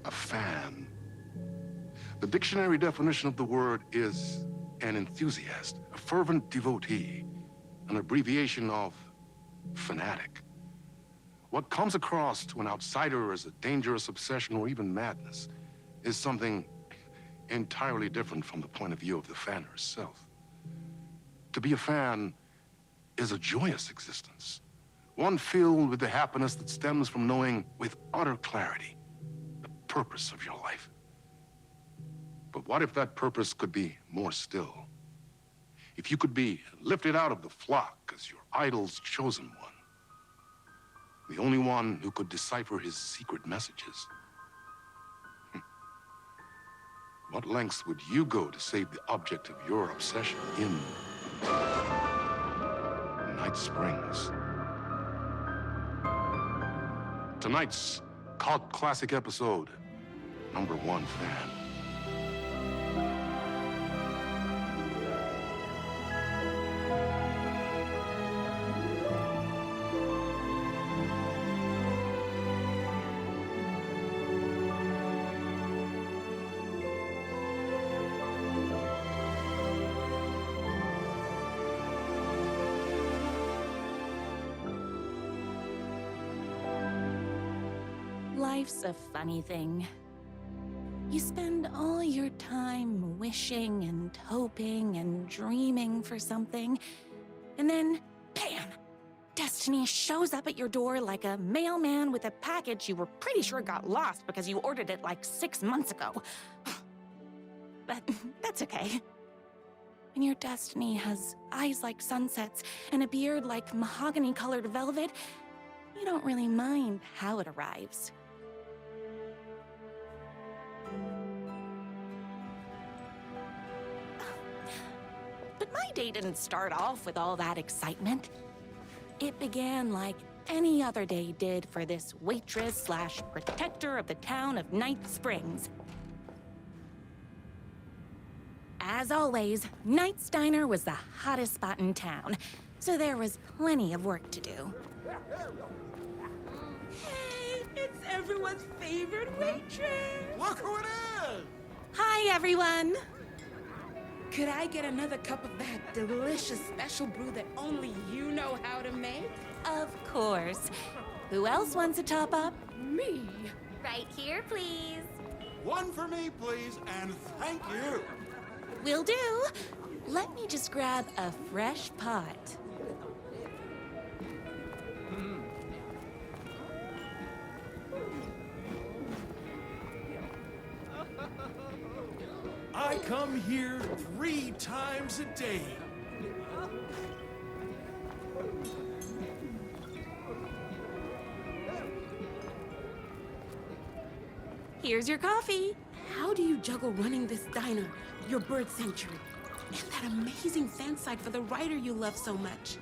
A fan. The dictionary definition of the word is an enthusiast, a fervent devotee, an abbreviation of fanatic. What comes across to an outsider as a dangerous obsession or even madness is something entirely different from the point of view of the fan herself. To be a fan is a joyous existence, one filled with the happiness that stems from knowing with utter clarity the purpose of your life. But what if that purpose could be more still? If you could be lifted out of the flock as your idol's chosen one, the only one who could decipher his secret messages. What lengths would you go to save the object of your obsession in Night Springs? Tonight's cult classic episode, number 1 fan. Life's a funny thing. You spend all your time wishing and hoping and dreaming for something, and then, bam! Destiny shows up at your door like a mailman with a package you were pretty sure got lost because you ordered it like 6 months ago. But that's okay. When your destiny has eyes like sunsets and a beard like mahogany-colored velvet, you don't really mind how it arrives. But my day didn't start off with all that excitement. It began like any other day did for this waitress/protector of the town of Night Springs. As always, Knight's Diner was the hottest spot in town, so there was plenty of work to do. Hey, it's everyone's favorite waitress! Look who it is! Hi, everyone! Could I get another cup of that delicious special brew that only you know how to make? Of course. Who else wants a top-up? Me? Right here, please. One for me, please, and thank you. Will do. Let me just grab a fresh pot. I come here 3 times a day. Here's your coffee. How do you juggle running this diner, your bird sanctuary, and that amazing fan site for the writer you love so much?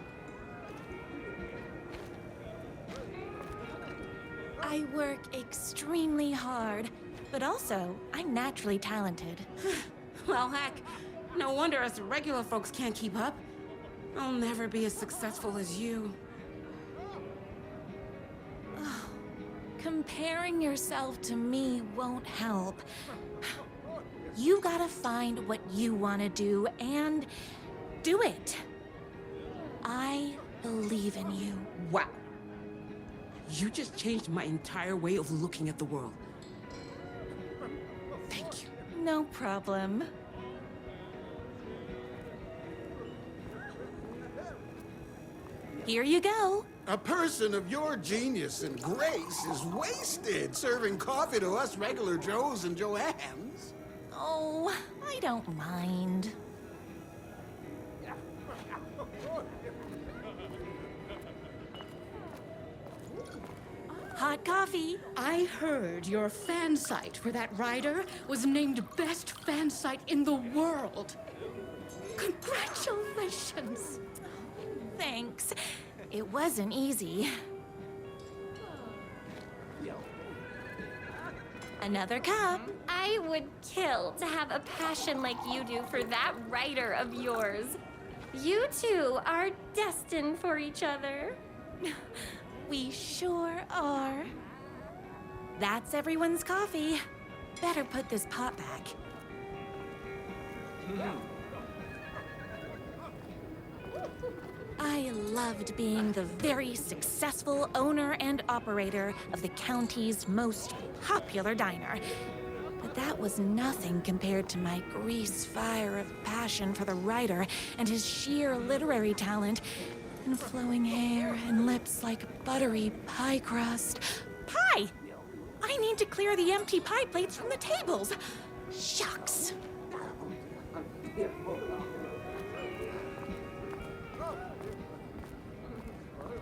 I work extremely hard, but also I'm naturally talented. Well, heck, no wonder us regular folks can't keep up. I'll never be as successful as you. Comparing yourself to me won't help. You gotta find what you wanna do and do it. I believe in you. Wow. You just changed my entire way of looking at the world. Thank you. No problem. Here you go. A person of your genius and grace is wasted serving coffee to us regular Joes and Joannes. Oh, I don't mind. Hot coffee. I heard your fan site for that writer was named best fan site in the world. Congratulations! Thanks. It wasn't easy. Another cup. I would kill to have a passion like you do for that writer of yours. You two are destined for each other. We sure are. That's everyone's coffee. better put this pot back. I loved being the very successful owner and operator of the county's most popular diner. But that was nothing compared to my grease fire of passion for the writer and his sheer literary talent, and flowing hair and lips like buttery pie crust. Pie! I need to clear the empty pie plates from the tables. Shucks.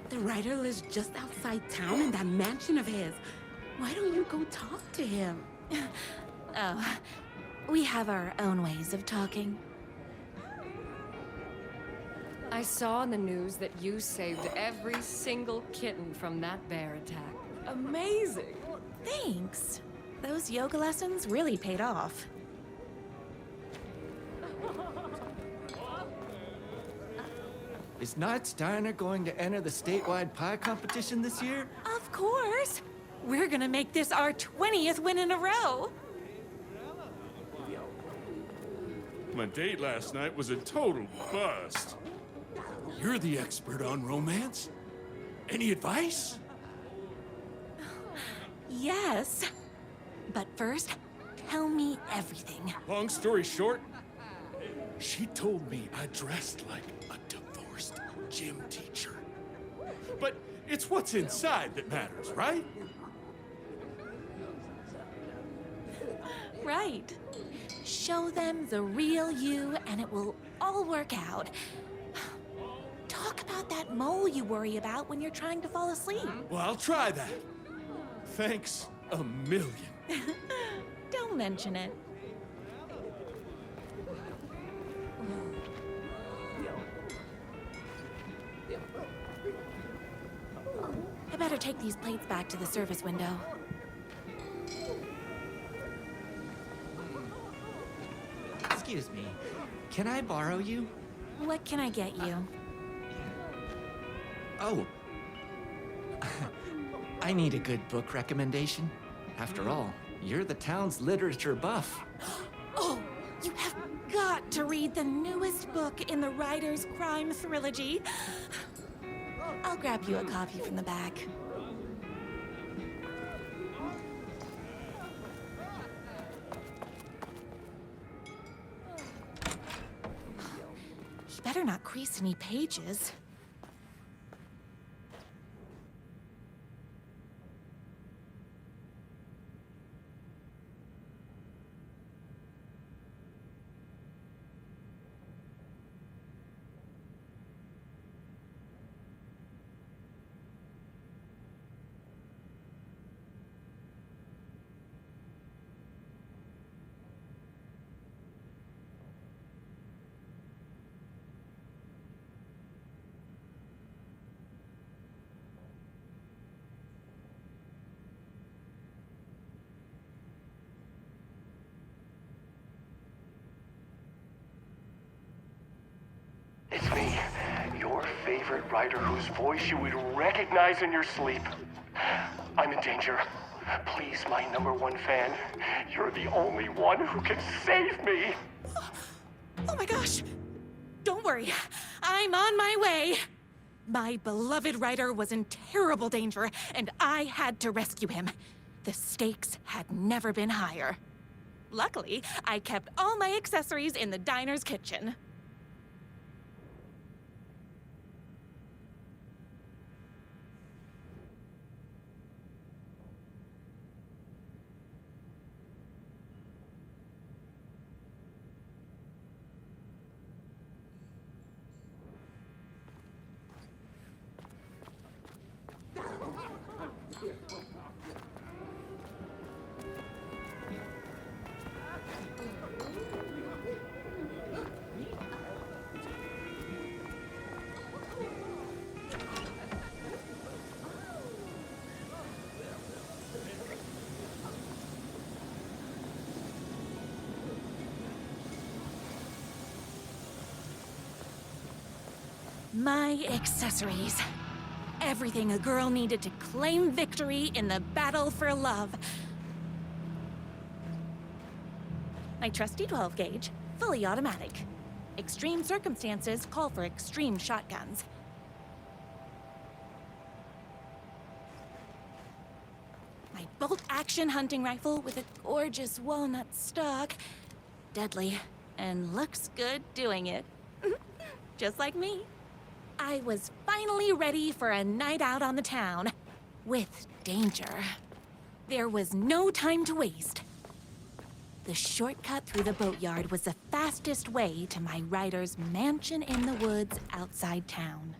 The writer lives just outside town in that mansion of his. Why don't you go talk to him? Oh, we have our own ways of talking. I saw in the news that you saved every single kitten from that bear attack. Amazing! Thanks. Those yoga lessons really paid off. Is Knight's Diner going to enter the statewide pie competition this year? Of course! We're gonna make this our 20th win in a row! My date last night was a total bust. You're the expert on romance. Any advice? Yes. But first, tell me everything. Long story short, she told me I dressed like a divorced gym teacher. But it's what's inside that matters, right? Right. Show them the real you and it will all work out. Talk about that mole you worry about when you're trying to fall asleep. Well, I'll try that. Thanks a million. Don't mention it. I better take these plates back to the service window. Excuse me, can I borrow you? What can I get you? Oh. I need a good book recommendation. After all, you're the town's literature buff. Oh, you have got to read the newest book in the Writer's Crime Trilogy. I'll grab you a copy from the back. You better not crease any pages. It's me, your favorite writer whose voice you would recognize in your sleep. I'm in danger. Please, my #1 fan, you're the only one who can save me. Oh my gosh! Don't worry, I'm on my way! My beloved writer was in terrible danger, and I had to rescue him. The stakes had never been higher. Luckily, I kept all my accessories in the diner's kitchen. My accessories. Everything a girl needed to claim victory in the battle for love. My trusty 12 gauge, fully automatic. Extreme circumstances call for extreme shotguns. My bolt-action hunting rifle with a gorgeous walnut stock. Deadly, and looks good doing it. Just like me. I was finally ready for a night out on the town. With danger. There was no time to waste. The shortcut through the boatyard was the fastest way to my rider's mansion in the woods outside town.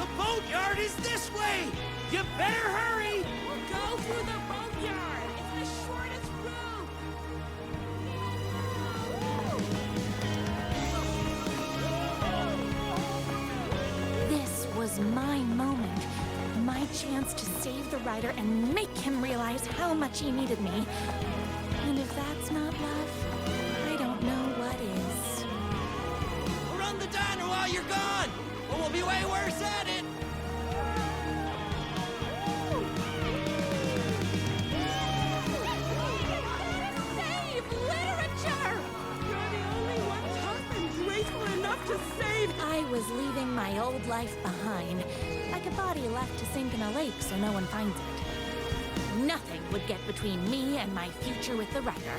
The boatyard is this way! You better hurry! Go through the boatyard. It's the shortest route. This was my moment. My chance to save the rider and make him realize how much he needed me. And if that's not love, I don't know what is. Run the diner while you're gone, or we'll be way worse at it! Save literature! You're the only one tough and graceful enough to save. I was leaving my old life behind, like a body left to sink in a lake so no one finds it. Nothing would get between me and my future with the rider.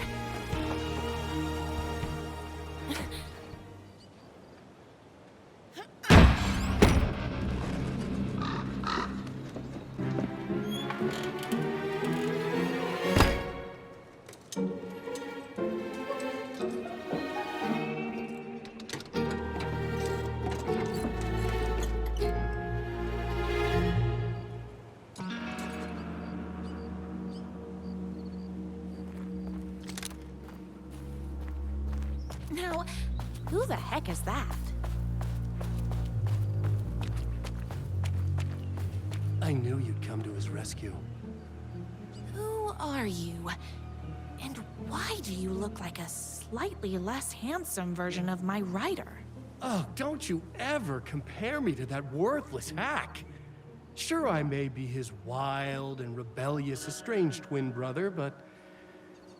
Now, who the heck is that? I knew you'd come to his rescue. Who are you? And why do you look like a slightly less handsome version of my rider? Oh, don't you ever compare me to that worthless hack. Sure, I may be his wild and rebellious estranged twin brother, but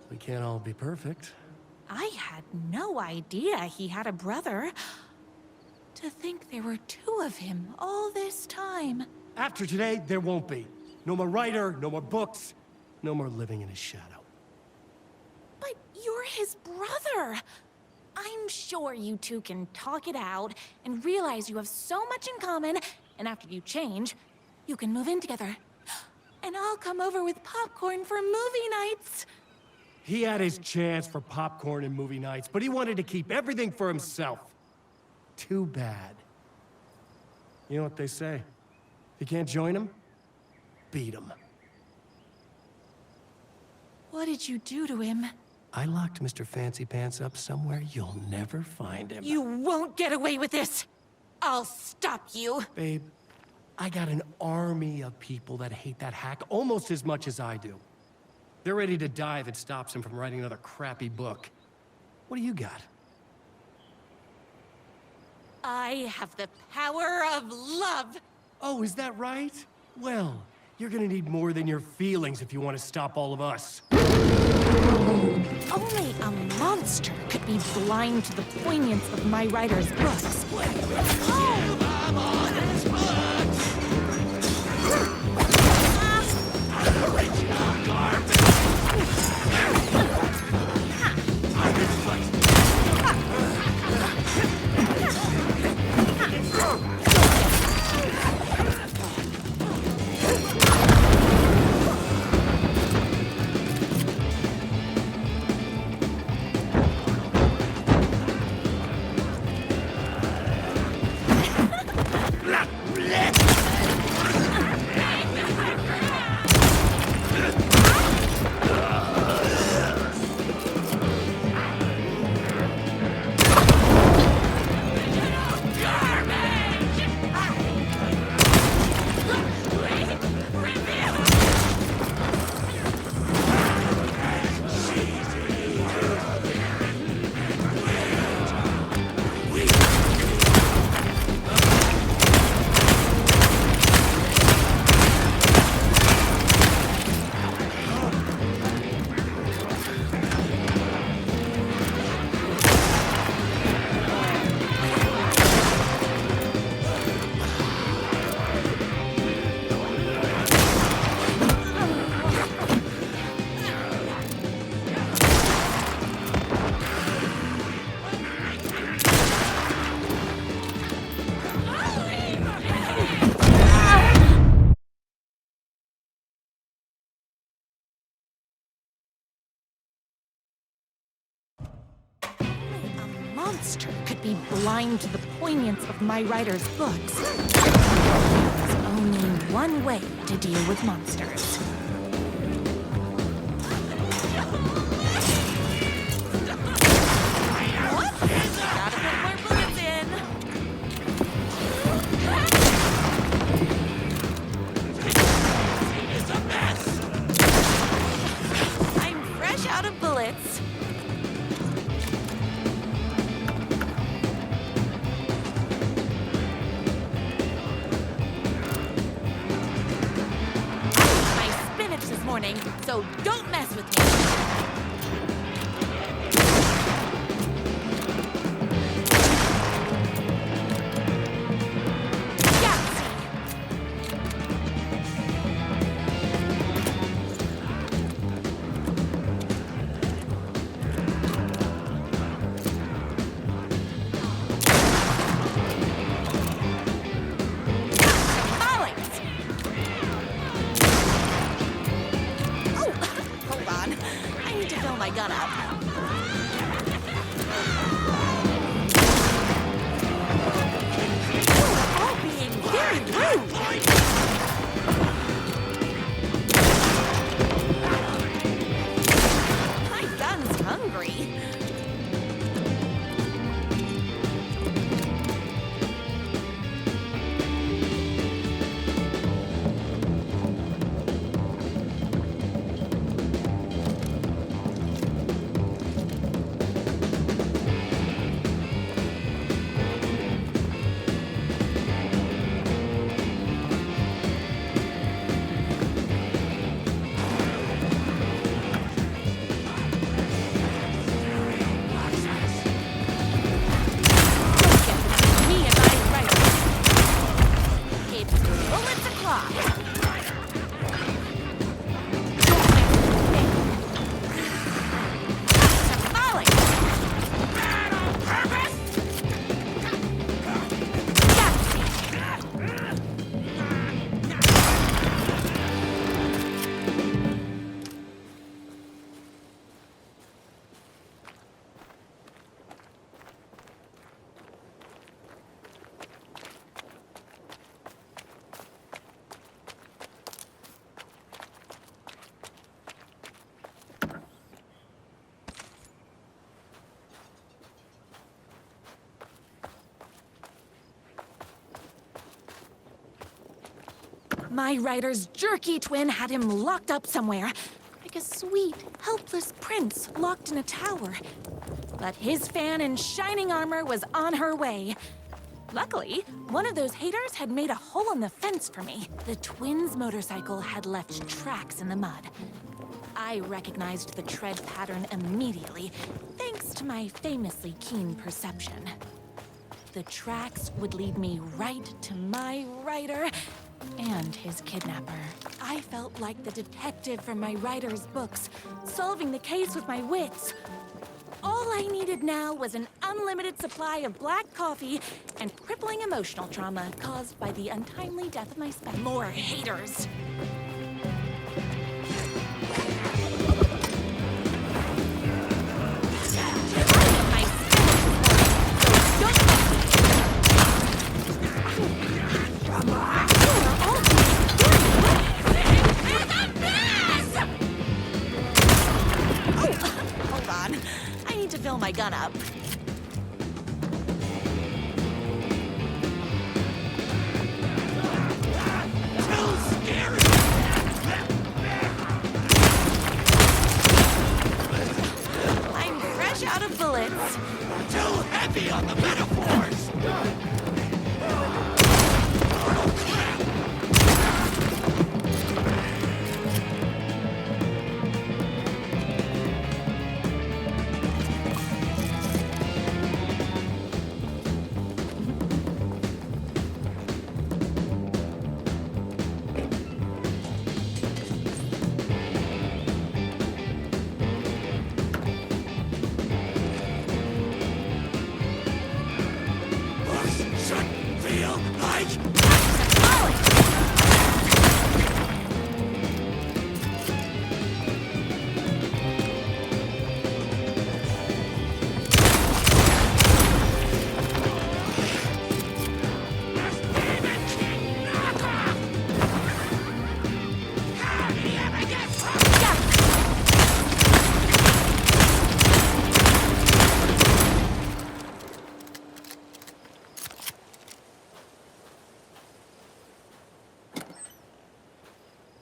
we can't all be perfect. I had no idea he had a brother. To think there were two of him all this time. After today, there won't be. No more writer, no more books, no more living in his shadow. But you're his brother. I'm sure you two can talk it out and realize you have so much in common, and after you change, you can move in together. And I'll come over with popcorn for movie nights. He had his chance for popcorn and movie nights, but he wanted to keep everything for himself. Too bad. You know what they say? If you can't join him, beat him. What did you do to him? I locked Mr. Fancy Pants up somewhere you'll never find him. You won't get away with this! I'll stop you! Babe, I got an army of people that hate that hack almost as much as I do. They're ready to die if it stops him from writing another crappy book. What do you got? I have the power of love! Oh, is that right? Well, you're gonna need more than your feelings if you want to stop all of us. Only a monster could be blind to the poignance of my writer's books. Original garbage! monster could be blind to the poignance of my writer's books. There's only one way to deal with monsters. Whoops! Gotta put more bullets in. It's a mess! I'm fresh out of bullets. Morning, so don't mess with me. My gun up. All being very rude. My gun's hungry. My writer's jerky twin had him locked up somewhere, like a sweet, helpless prince locked in a tower. But his fan in shining armor was on her way. Luckily, one of those haters had made a hole in the fence for me. The twins' motorcycle had left tracks in the mud. I recognized the tread pattern immediately, thanks to my famously keen perception. The tracks would lead me right to my writer and his kidnapper. I felt like the detective from my writer's books, solving the case with my wits. All I needed now was an unlimited supply of black coffee and crippling emotional trauma caused by the untimely death of my more haters. Fill my gun up. I'm fresh out of bullets. Too heavy on the metaphors!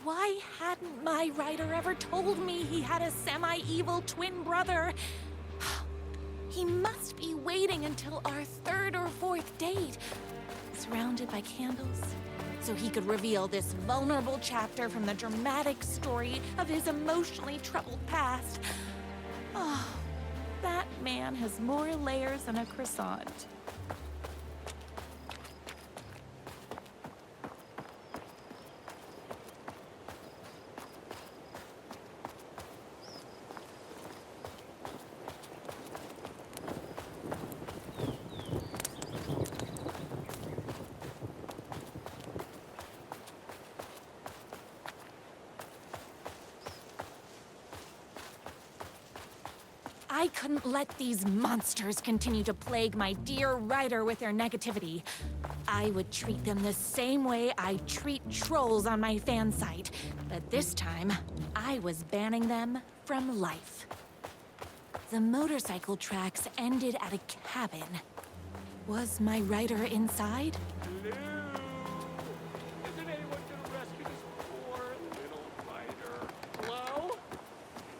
Why hadn't my writer ever told me he had a semi-evil twin brother? He must be waiting until our third or fourth date, surrounded by candles, so he could reveal this vulnerable chapter from the dramatic story of his emotionally troubled past. Oh, that man has more layers than a croissant. I couldn't let these monsters continue to plague my dear writer with their negativity. I would treat them the same way I treat trolls on my fan site, but this time, I was banning them from life. The motorcycle tracks ended at a cabin. Was my writer inside? Hello? Isn't anyone gonna rescue this poor little writer? Hello?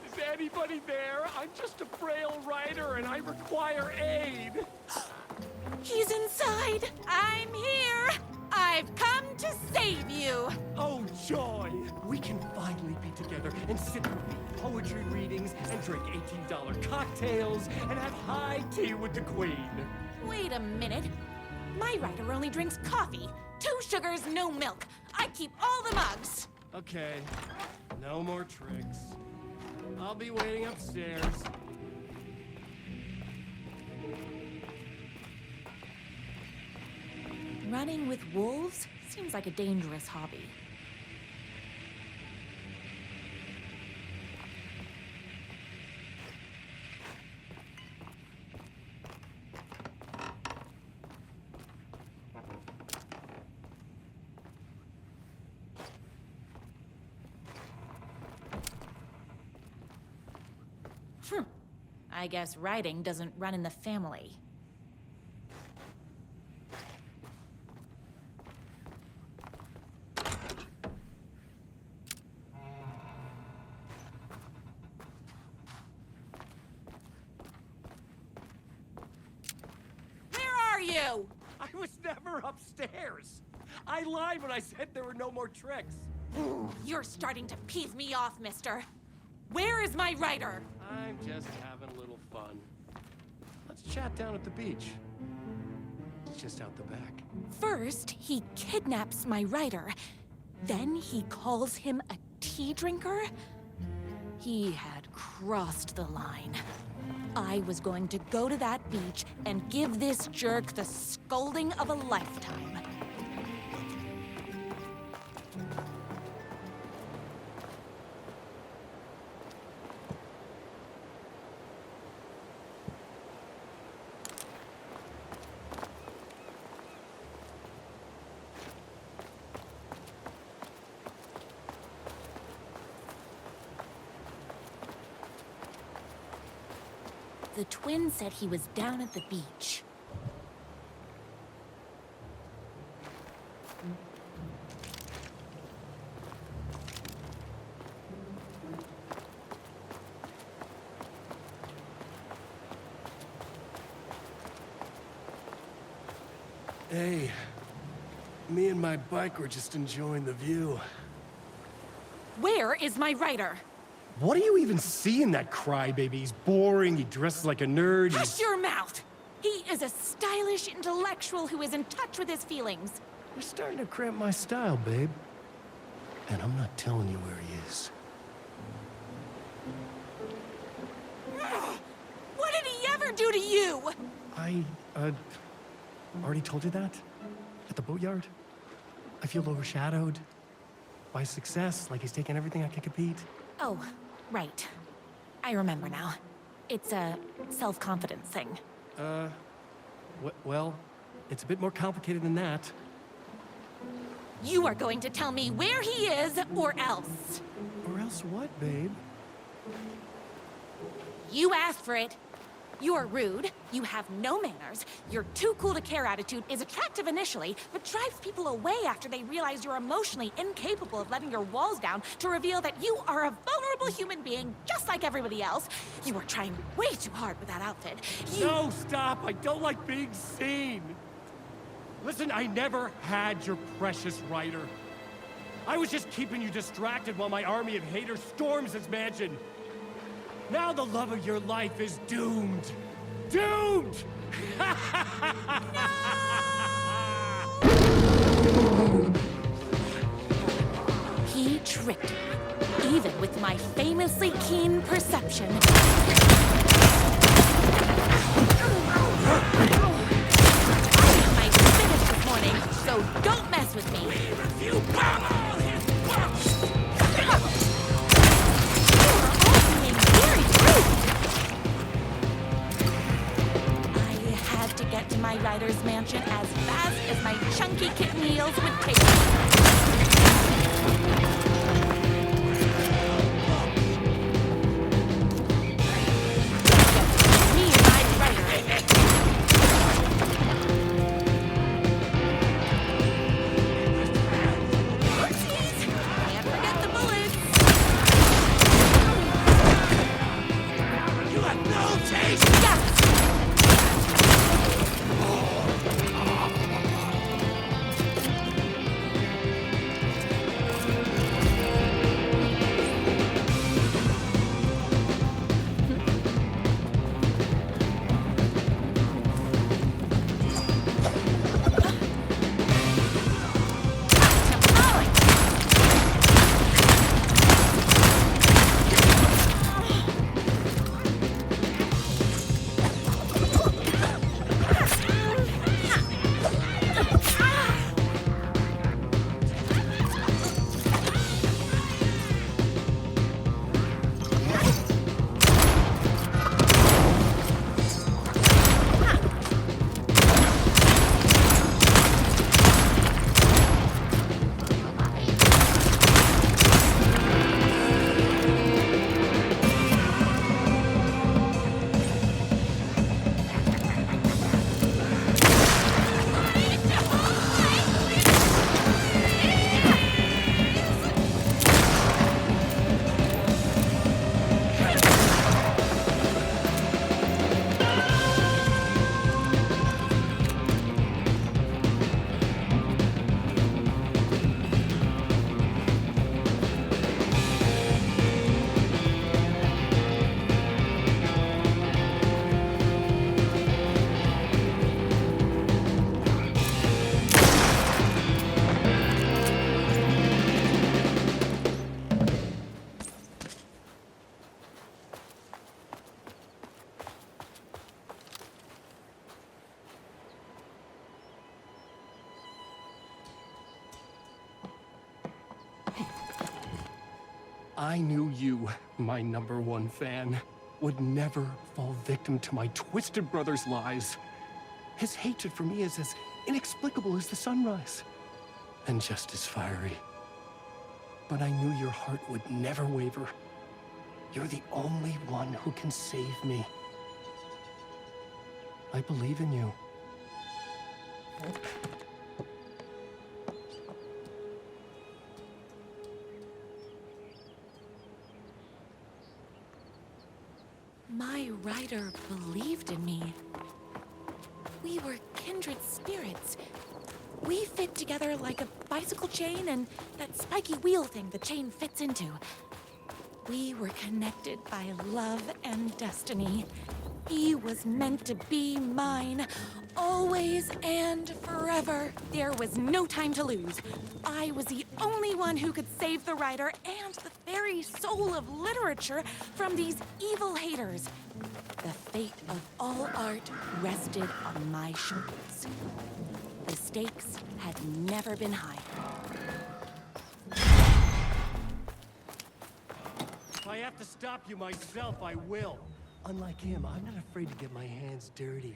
Is anybody there? I'm just a frail writer and I require aid. He's inside! I'm here! I've come to save you! Oh, joy! We can finally be together and sit through poetry readings and drink $18 cocktails and have high tea with the Queen. Wait a minute. My writer only drinks coffee. 2 sugars, no milk. I keep all the mugs. Okay, no more tricks. I'll be waiting upstairs. Running with wolves seems like a dangerous hobby. I guess writing doesn't run in the family. Where are you? I was never upstairs. I lied when I said there were no more tricks. You're starting to peeve me off, mister. Where is my writer? I'm just having a little fun. Let's chat down at the beach. It's just out the back. First, he kidnaps my writer. Then he calls him a tea drinker. He had crossed the line. I was going to go to that beach and give this jerk the scolding of a lifetime. The twin said he was down at the beach. Hey, me and my bike were just enjoying the view. Where is my writer? What do you even see in that crybaby? He's boring, he dresses like a nerd. Hush your mouth! He is a stylish intellectual who is in touch with his feelings. You're starting to cramp my style, babe. And I'm not telling you where he is. What did he ever do to you? I, already told you that? At the boatyard? I feel overshadowed by success, like he's taking everything I can compete. Oh, right. I remember now. It's a self-confidence thing. Well, it's a bit more complicated than that. You are going to tell me where he is, or else. Or else what, babe? You asked for it. You're rude, you have no manners, your too cool to care attitude is attractive initially, but drives people away after they realize you're emotionally incapable of letting your walls down to reveal that you are a vulnerable human being just like everybody else. You were trying way too hard with that outfit. No, stop! I don't like being seen! Listen, I never had your precious Ryder. I was just keeping you distracted while my army of haters storms this mansion. Now the love of your life is doomed. Doomed! He tricked me, even with my famously keen perception. I finished this morning, so don't mess with me. You bomb all his works! I had to get to my rider's mansion as fast as my chunky kitten heels would take me. I knew you, my #1 fan, would never fall victim to my twisted brother's lies. His hatred for me is as inexplicable as the sunrise, and just as fiery. But I knew your heart would never waver. You're the only one who can save me. I believe in you. My rider believed in me. We were kindred spirits. We fit together like a bicycle chain and that spiky wheel thing the chain fits into. We were connected by love and destiny. He was meant to be mine, always and forever. There was no time to lose. I was the only one who could save the writer and the very soul of literature from these evil haters. The fate of all art rested on my shoulders. The stakes had never been higher. If I have to stop you myself, I will. Unlike him, I'm not afraid to get my hands dirty.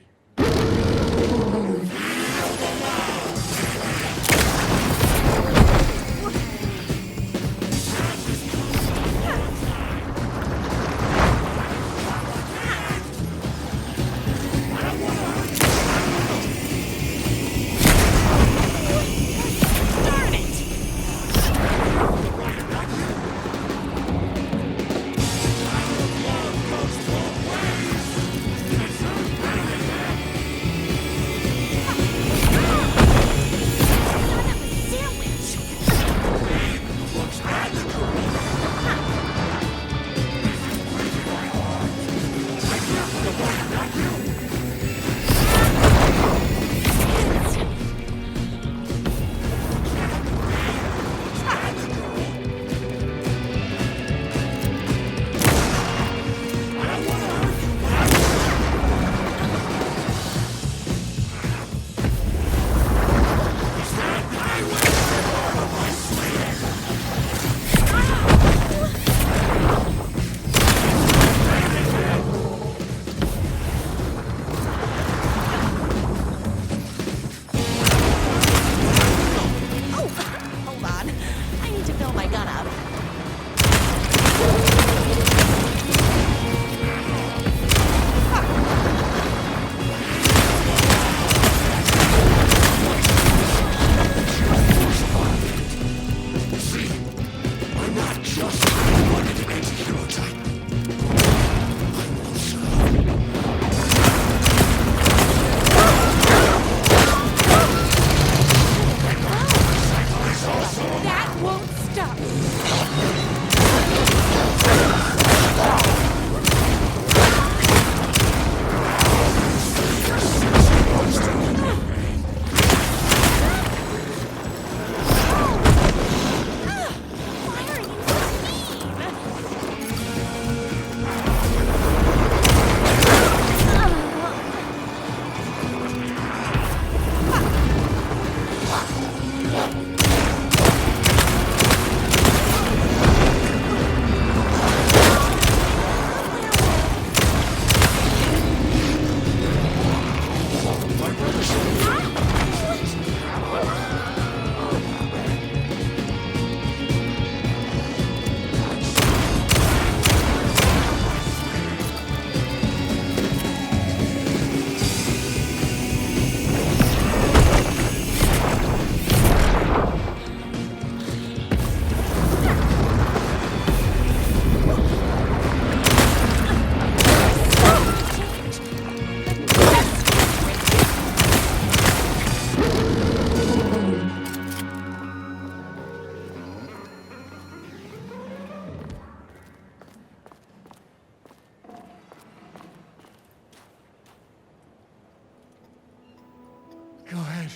Go ahead.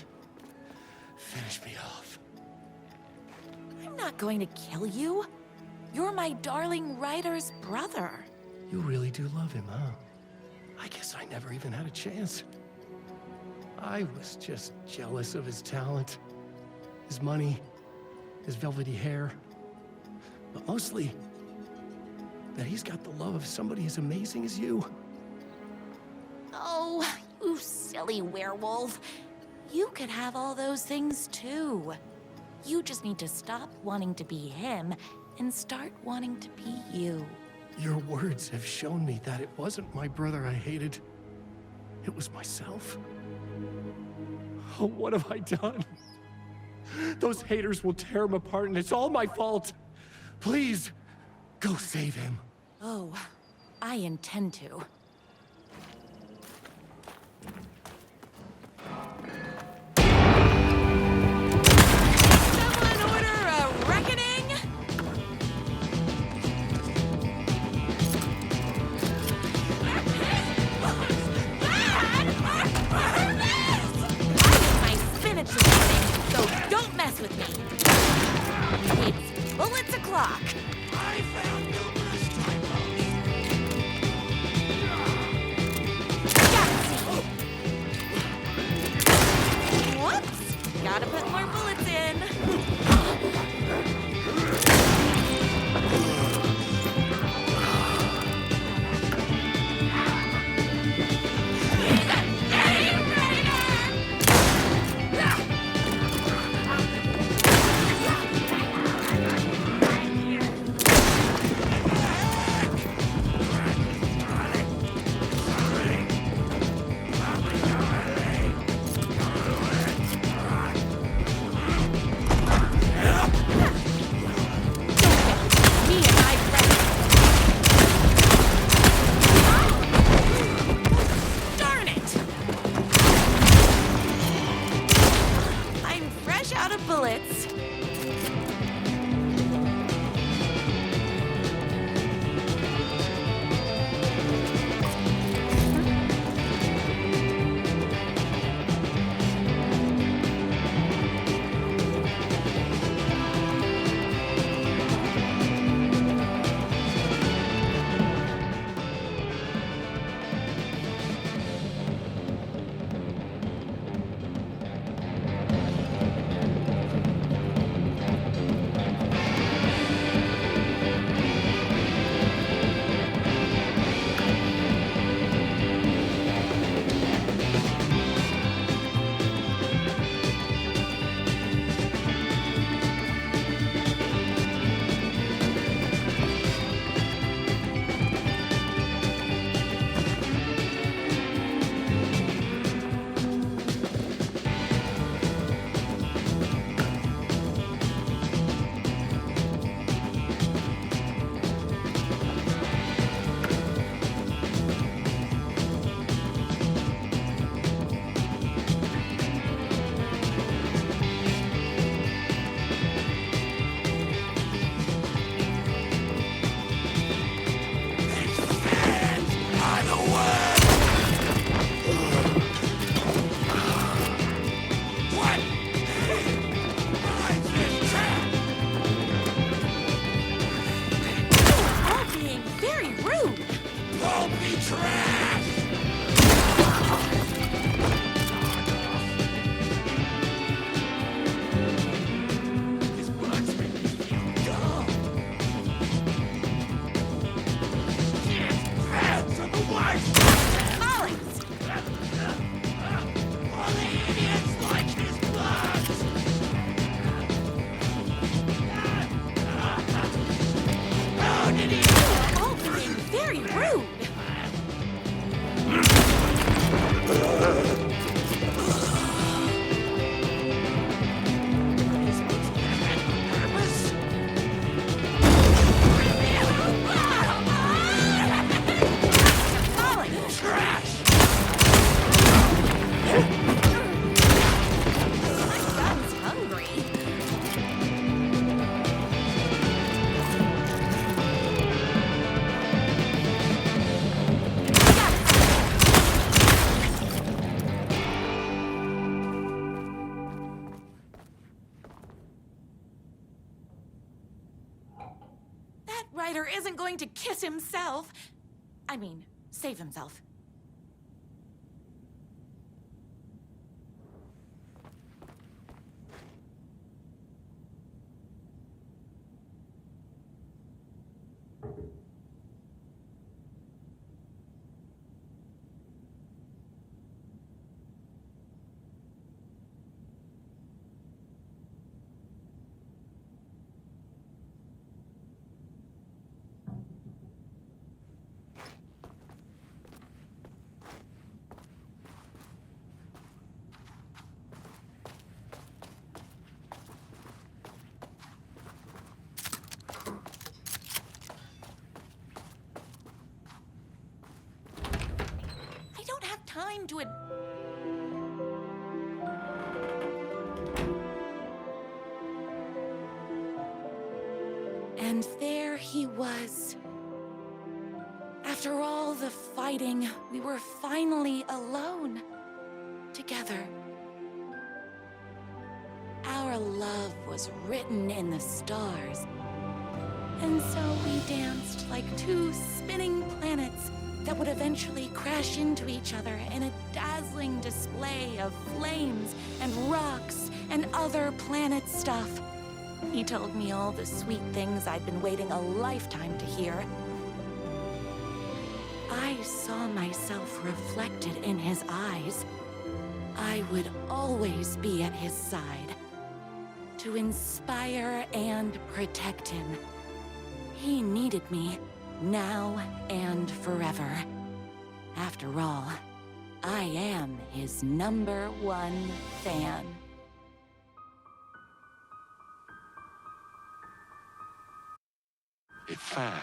Finish me off. I'm not going to kill you. You're my darling writer's brother. You really do love him, huh? I guess I never even had a chance. I was just jealous of his talent, his money, his velvety hair. But mostly, that he's got the love of somebody as amazing as you. Oh, you silly werewolf. You could have all those things too. You just need to stop wanting to be him and start wanting to be you. Your words have shown me that it wasn't my brother I hated. It was myself. Oh, what have I done? Those haters will tear him apart, and it's all my fault. Please, go save him. Oh, I intend to. Someone order a reckoning? My spinach is running, so don't mess with me. It's bullets o'clock. I found numerous typos. Whoops! Gotta put more bullets in. Darn it! I'm fresh out of bullets. rude! Ryder isn't going to kiss himself. I mean, save himself. Time to And there he was. After all the fighting, we were finally alone. Together. Our love was written in the stars. And so we danced like two spinning planets that would eventually crash into each other in a dazzling display of flames and rocks and other planet stuff. He told me all the sweet things I'd been waiting a lifetime to hear. I saw myself reflected in his eyes. I would always be at his side, to inspire and protect him. He needed me. Now and forever. After all, I am his #1 fan. A fan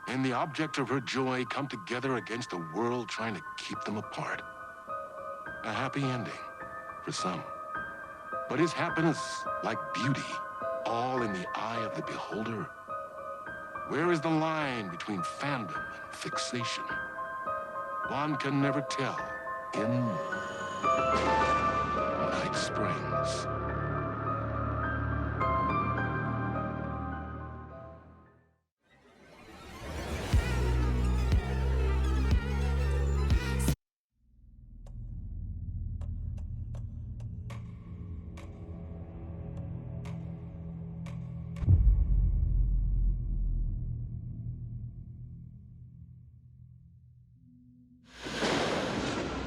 and the object of her joy come together against a world trying to keep them apart. A happy ending for some. But is happiness, like beauty, all in the eye of the beholder? Where is the line between fandom and fixation? One can never tell in Night Springs.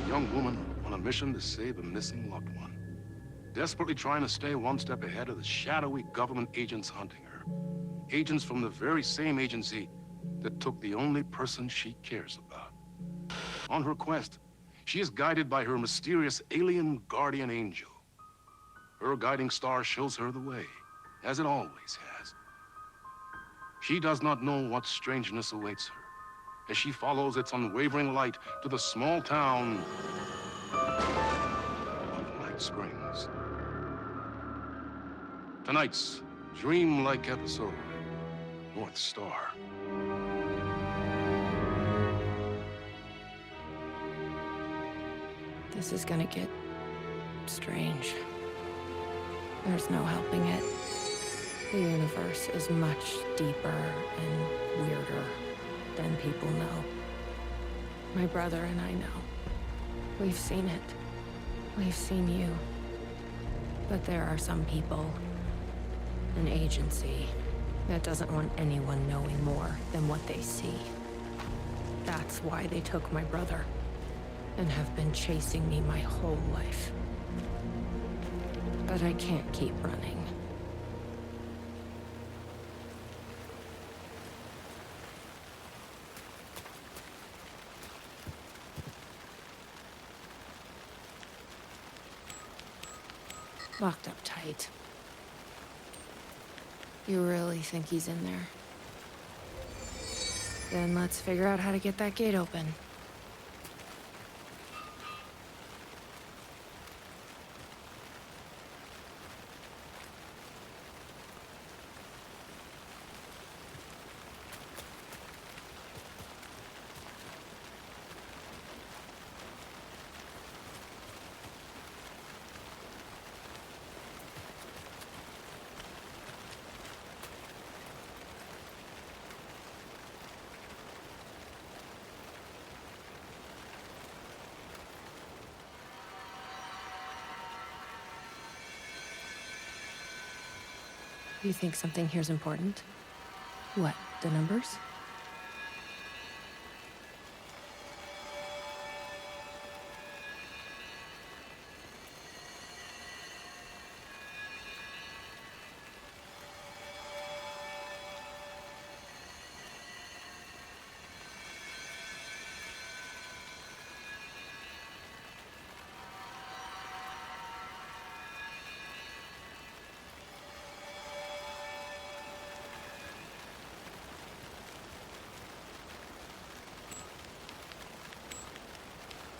Young woman on a mission to save a missing loved one. Desperately trying to stay one step ahead of the shadowy government agents hunting her. Agents from the very same agency that took the only person she cares about. On her quest, she is guided by her mysterious alien guardian angel. Her guiding star shows her the way, as it always has. She does not know what strangeness awaits her as she follows its unwavering light to the small town of Night Springs. Tonight's dreamlike episode, North Star. This is gonna get strange. There's no helping it. The universe is much deeper and weirder than people know. My brother and I know. We've seen it. We've seen you. But there are some people, an agency, that doesn't want anyone knowing more than what they see. That's why they took my brother and have been chasing me my whole life. But I can't keep running. Locked up tight. You really think he's in there? Then let's figure out how to get that gate open. You think something here's important? What, the numbers?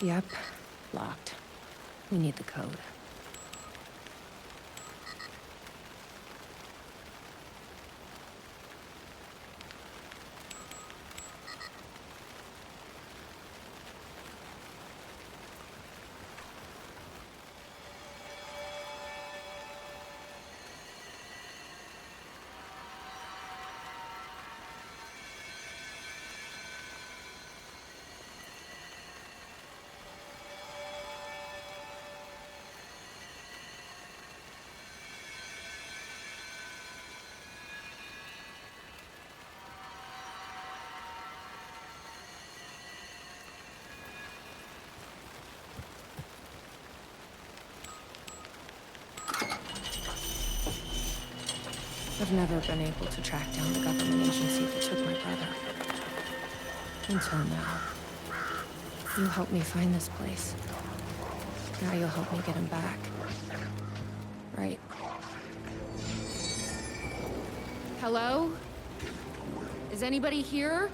Yep, locked. We need the code. I've never been able to track down the government agency that took my brother. Until now. You helped me find this place. Now you'll help me get him back. Right? Hello? Is anybody here?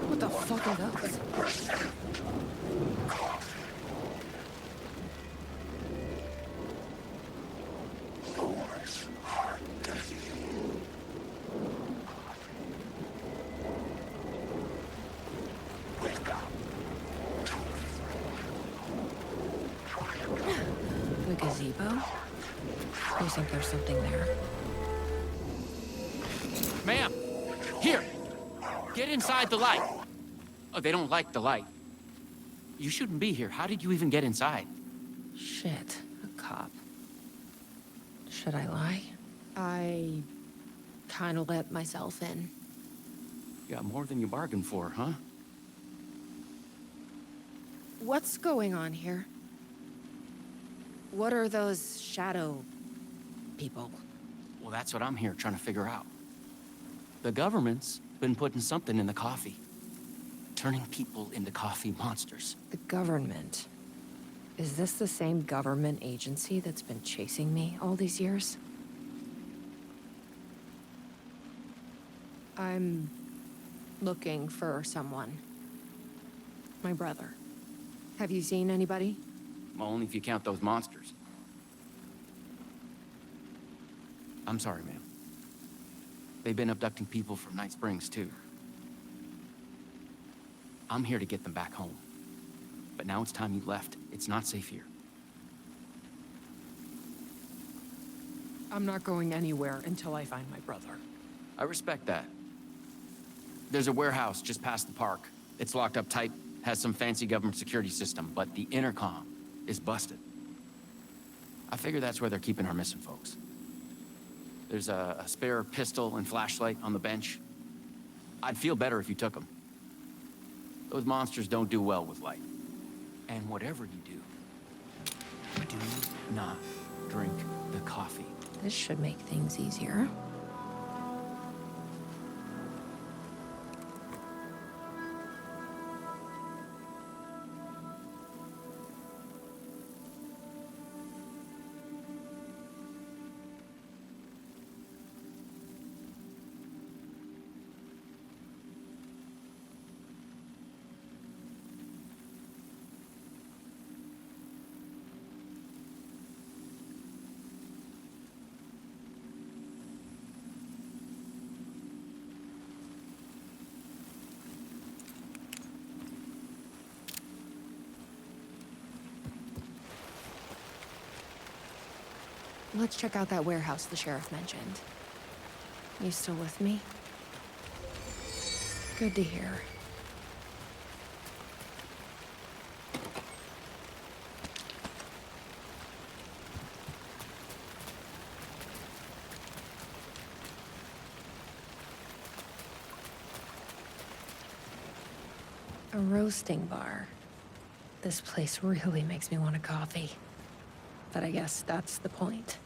What the fuck are those? The gazebo? You think there's something there? Ma'am! Here! Get inside the light! Oh, they don't like the light. You shouldn't be here. How did you even get inside? Shit, a cop. Should I lie? I kinda let myself in. You got more than you bargained for, huh? What's going on here? What are those shadow people? Well, that's what I'm here trying to figure out. The government's been putting something in the coffee. Turning people into coffee monsters. The government. Is this the same government agency that's been chasing me all these years? I'm looking for someone. My brother. Have you seen anybody? Well, only if you count those monsters. I'm sorry, ma'am. They've been abducting people from Night Springs, too. I'm here to get them back home. But now it's time you left. It's not safe here. I'm not going anywhere until I find my brother. I respect that. There's a warehouse just past the park. It's locked up tight, has some fancy government security system, but the intercom is busted. I figure that's where they're keeping our missing folks. There's a spare pistol and flashlight on the bench. I'd feel better if you took them. Those monsters don't do well with light. And whatever you do not drink the coffee. This should make things easier. Let's check out that warehouse the sheriff mentioned. You still with me? Good to hear. A roasting bar. This place really makes me want a coffee. But I guess that's the point.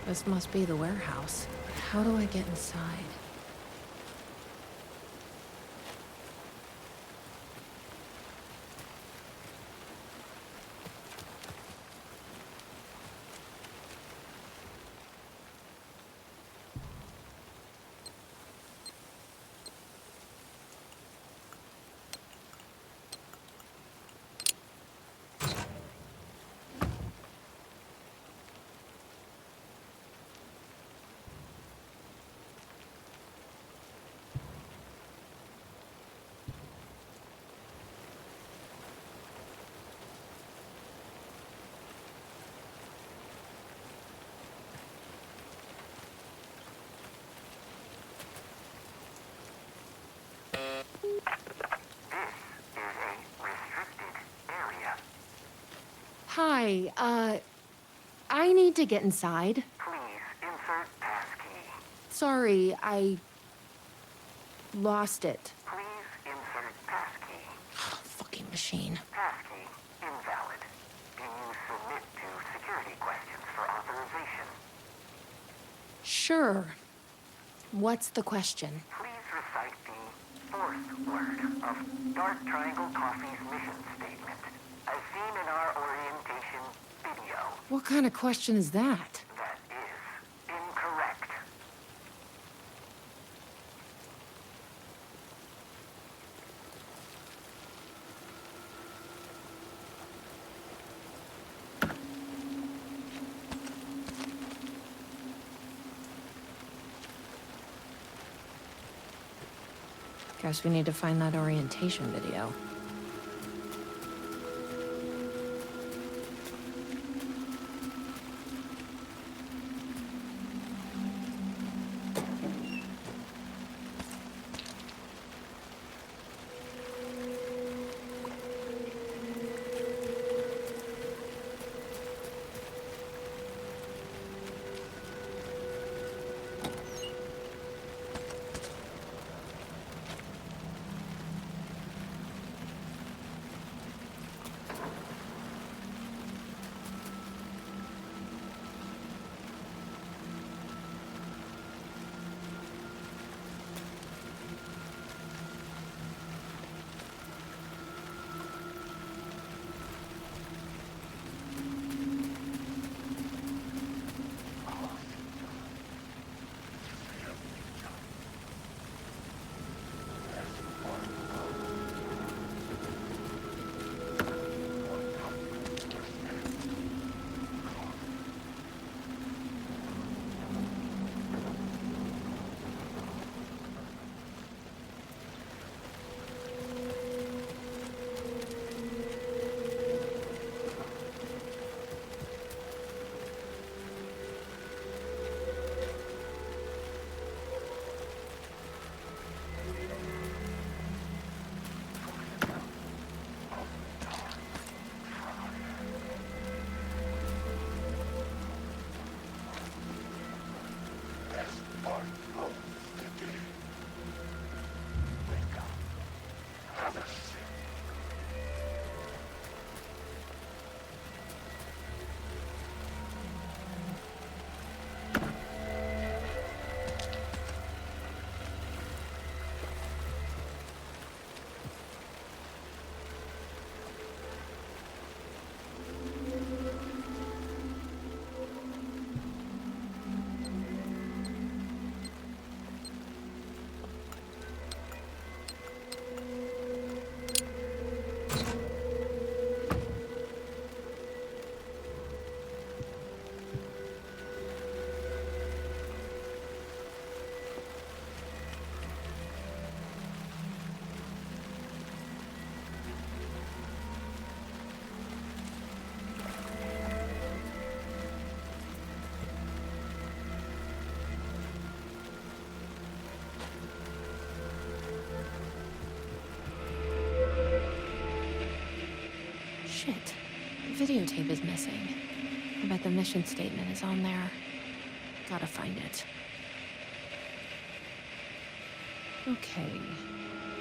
This must be the warehouse. How do I get inside? Hi, I need to get inside. Please insert passkey. Sorry, I lost it. Please insert passkey. Fucking machine. Passkey invalid. Can you submit to security questions for authorization? Sure. What's the question? Please recite the fourth word of Dark Triangle Coffee's mission statement, as seen in our orientation video. What kind of question is that? That is incorrect. Guess we need to find that orientation video. Shit. The videotape is missing. I bet the mission statement is on there. Gotta find it. Okay.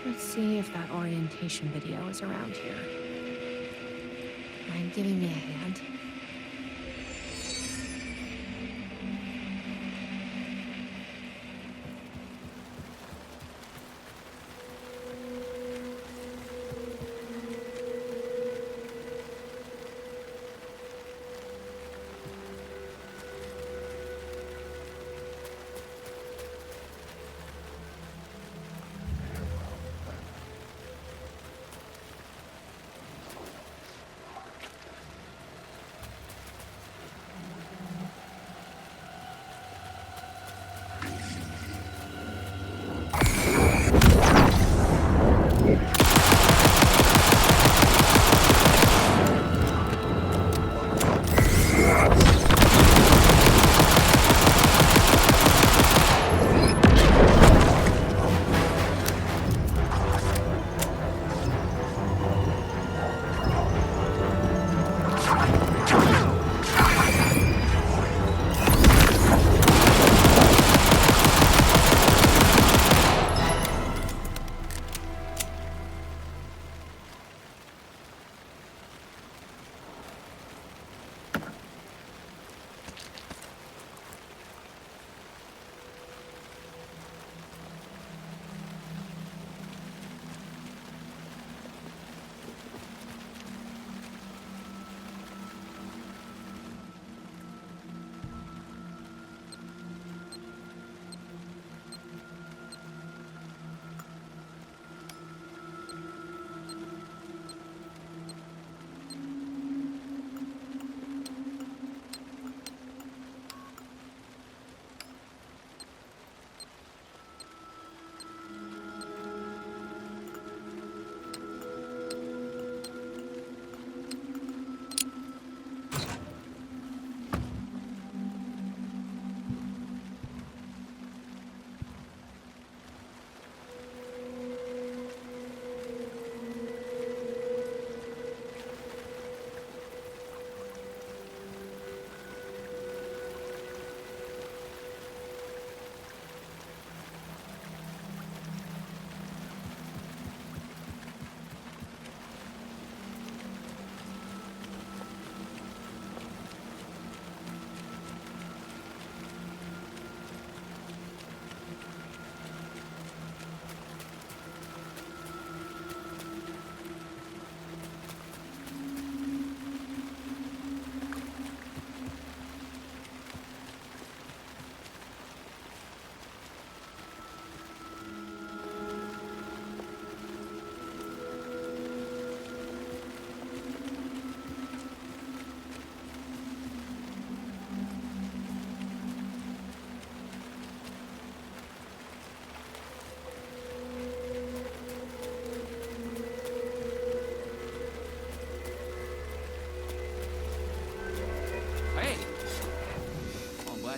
Let's see if that orientation video is around here. Mind giving me a hand?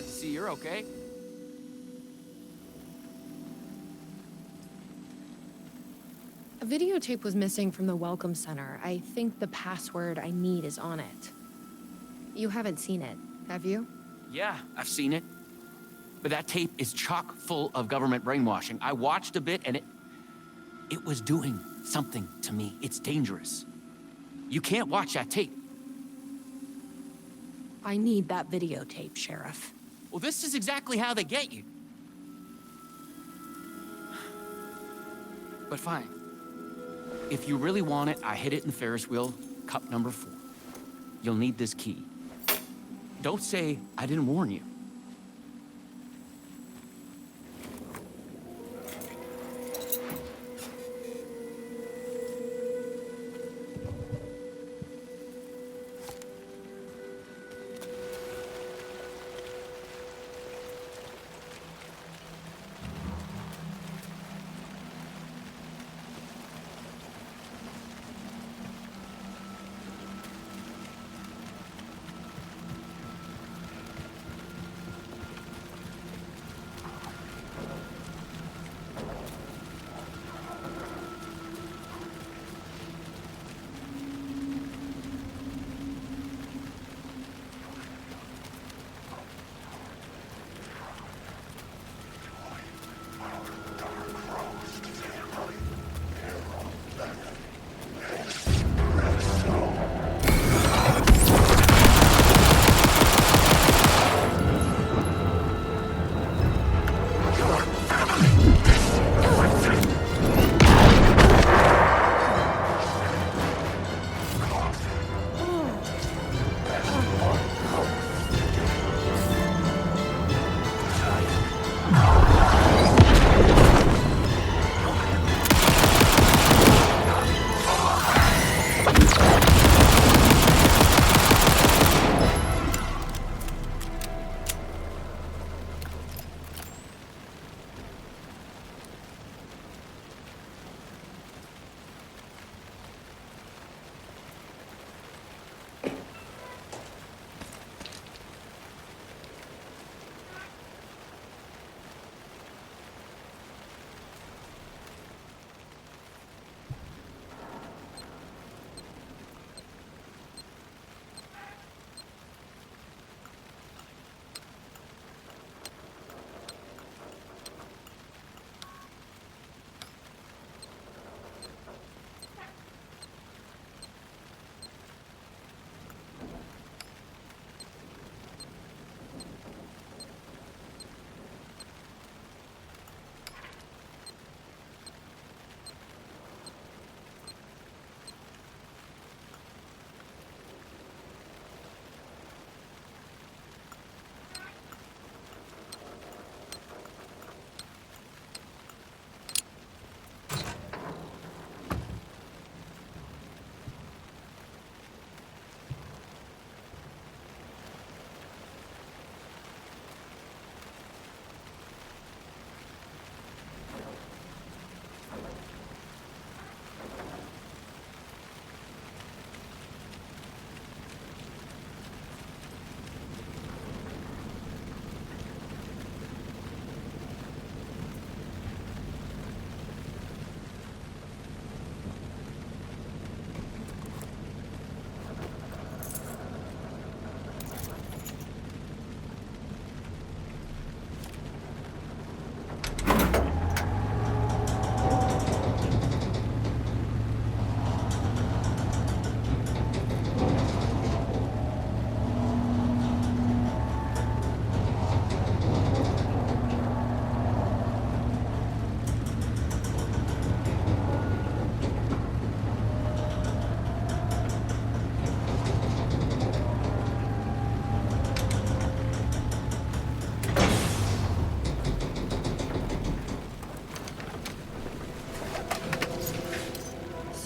See, you're okay. A videotape was missing from the Welcome Center. I think the password I need is on it. You haven't seen it, have you? Yeah, I've seen it. But that tape is chock full of government brainwashing. I watched a bit and it was doing something to me. It's dangerous. You can't watch that tape. I need that videotape, Sheriff. Well, this is exactly how they get you. But fine. If you really want it, I hid it in the Ferris wheel, cup number 4. You'll need this key. Don't say I didn't warn you.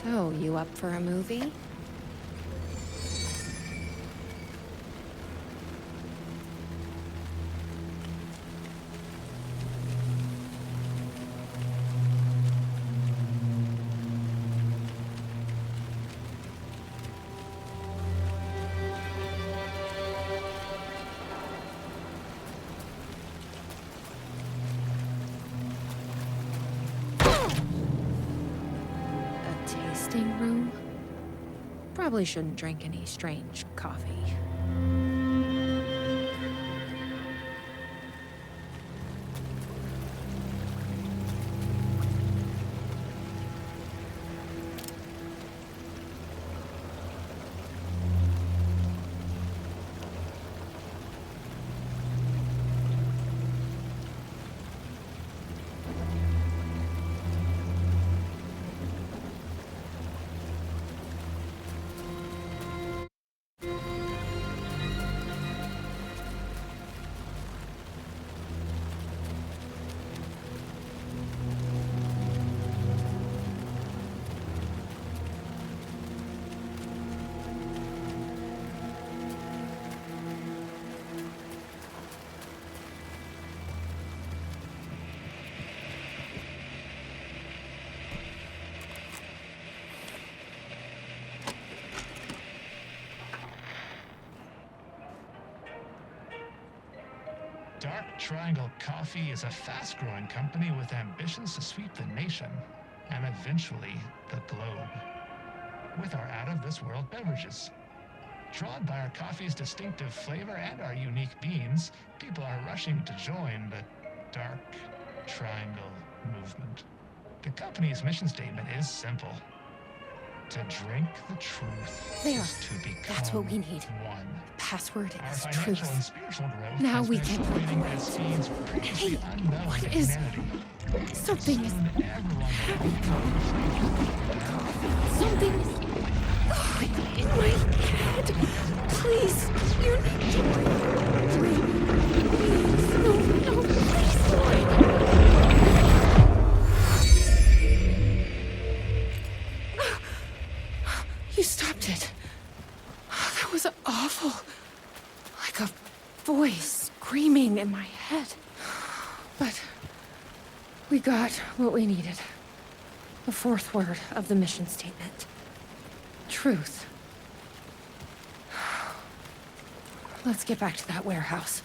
So, you up for a movie? A tasting room? Probably shouldn't drink any strange coffee. Dark Triangle Coffee is a fast-growing company with ambitions to sweep the nation and eventually the globe with our out-of-this-world beverages. Drawn by our coffee's distinctive flavor and our unique beans, people are rushing to join the Dark Triangle movement. The company's mission statement is simple. To drink the truth There. is to become That's what we need. one. Password Our is financial truth. and spiritual growth Now has we been can- accelerating at speeds previously unknown what to is- humanity. Something is... Soon everyone will Something is... in my head. Please, you need to... Please, no, please, Lloyd. You stopped it. That was awful. Like a voice screaming in my head. But we got what we needed. The fourth word of the mission statement. Truth. Let's get back to that warehouse.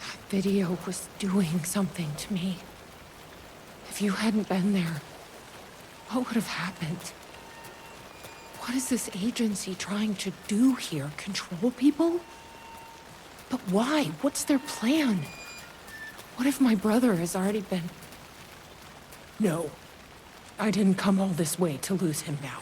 That video was doing something to me. If you hadn't been there, what would have happened? What is this agency trying to do here? Control people? But why? What's their plan? What if my brother has already been... No. I didn't come all this way to lose him now.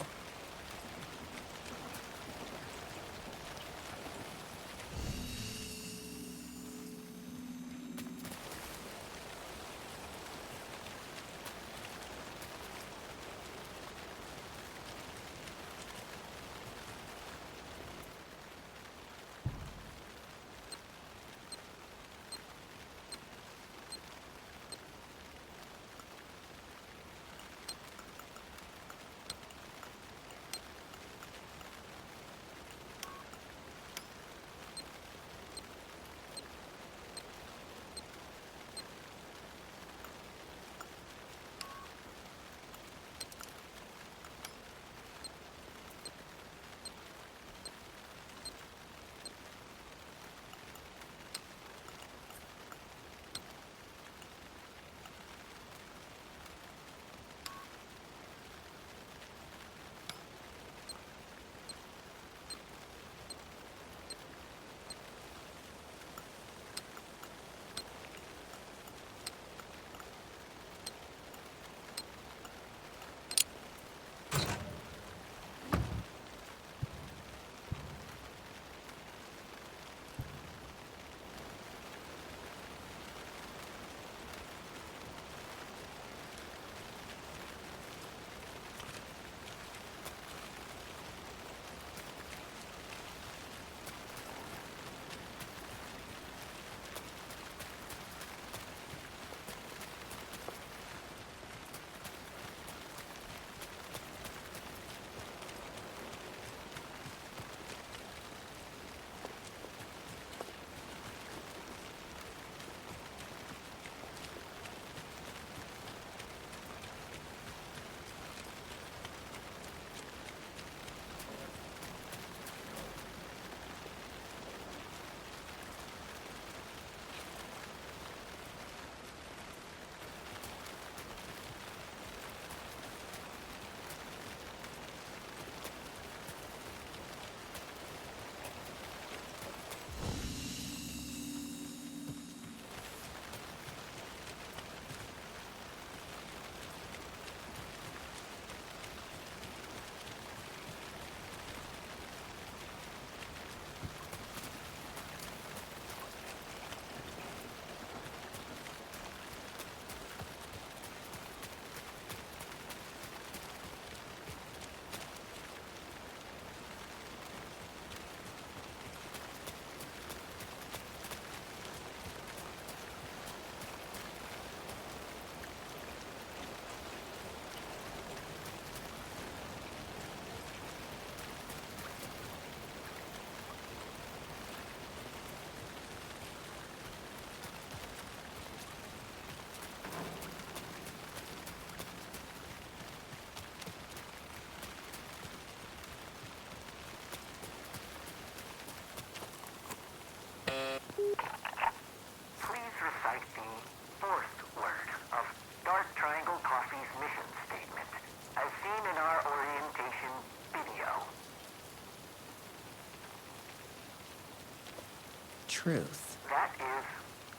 truth. That is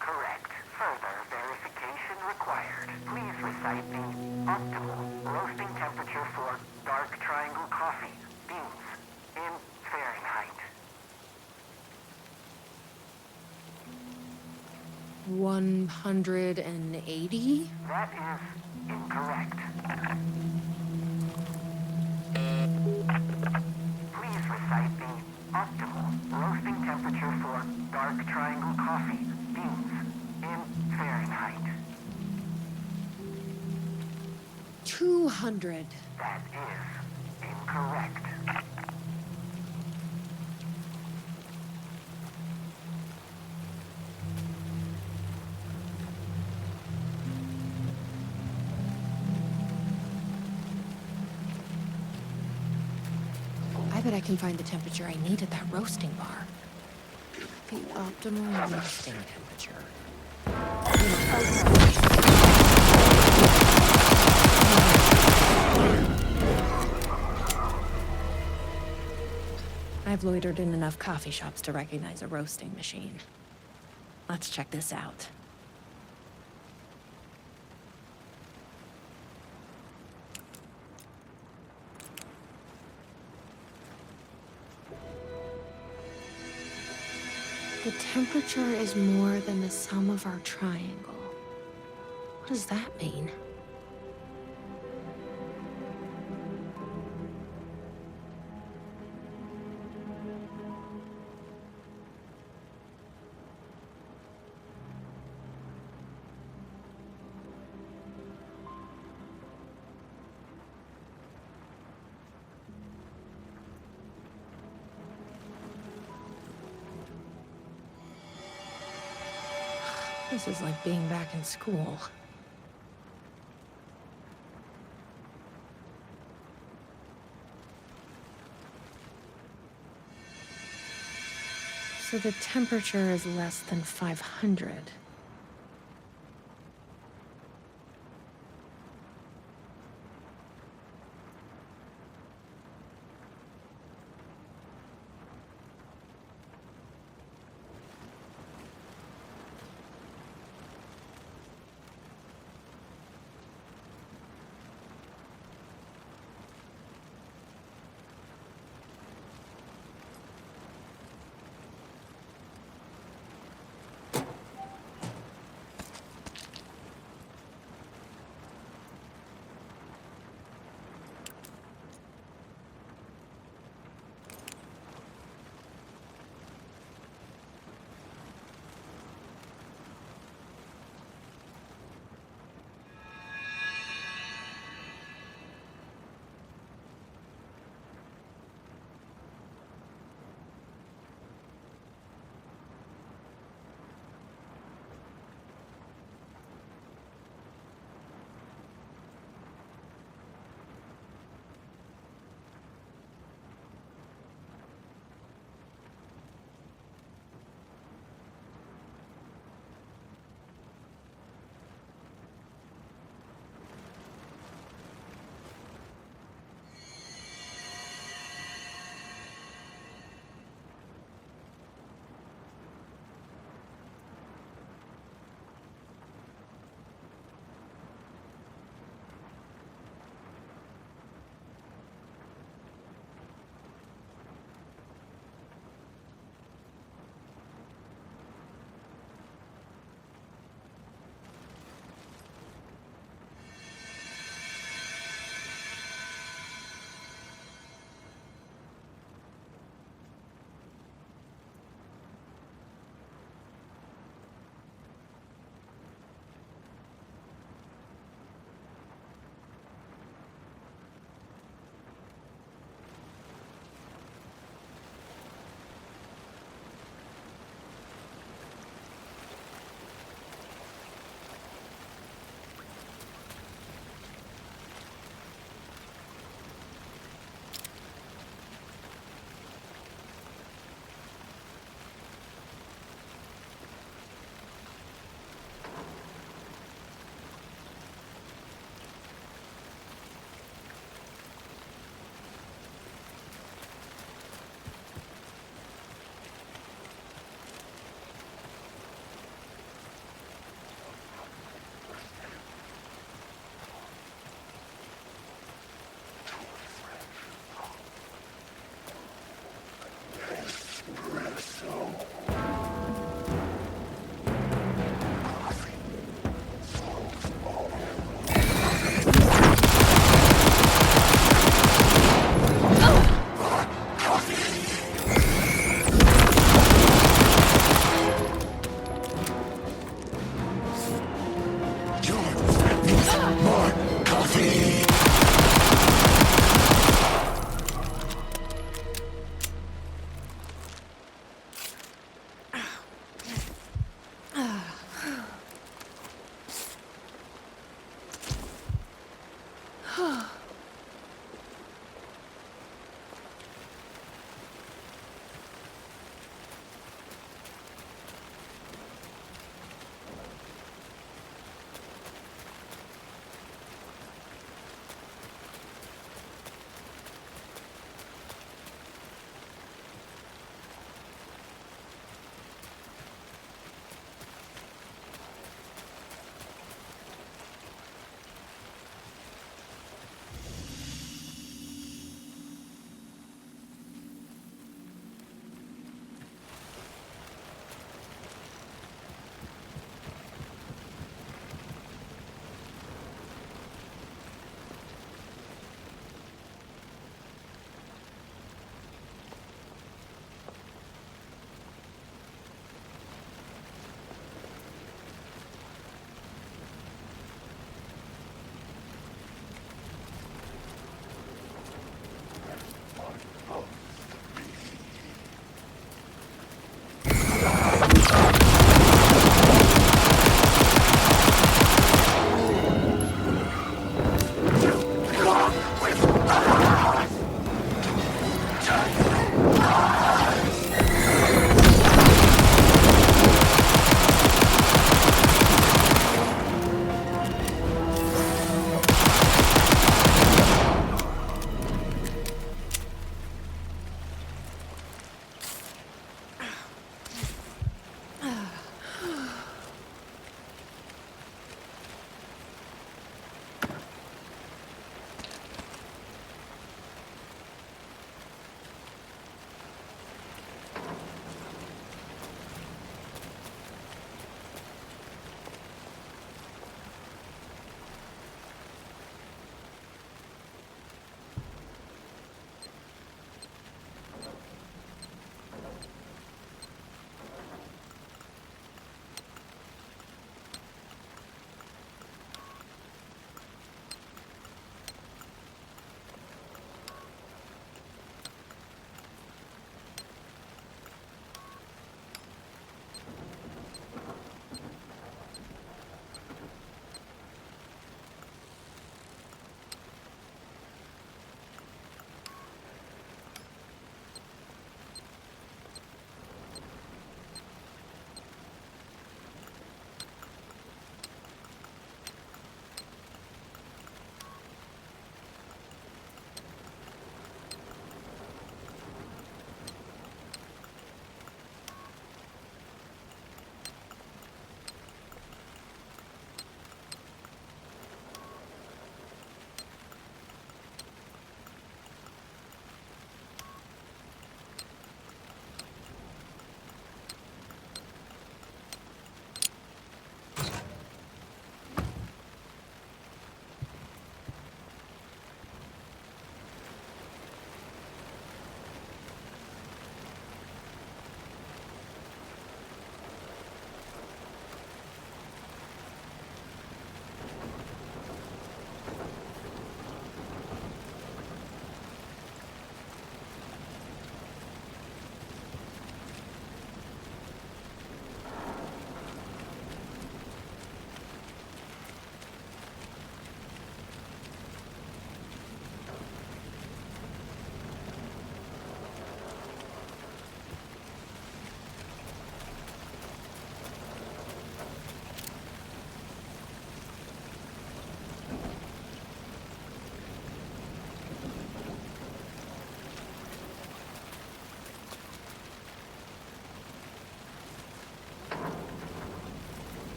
correct. Further verification required. Please recite the optimal roasting temperature for dark triangle coffee beans in Fahrenheit. 180? That is incorrect. Please recite the optimal roasting temperature for dark triangle coffee beans in Fahrenheit. 200. That is incorrect. I bet I can find the temperature I need at that roasting bar. The optimal roasting temperature. I've loitered in enough coffee shops to recognize a roasting machine. Let's check this out. The temperature is more than the sum of our triangle. What does that mean? This is like being back in school. So the temperature is less than 500.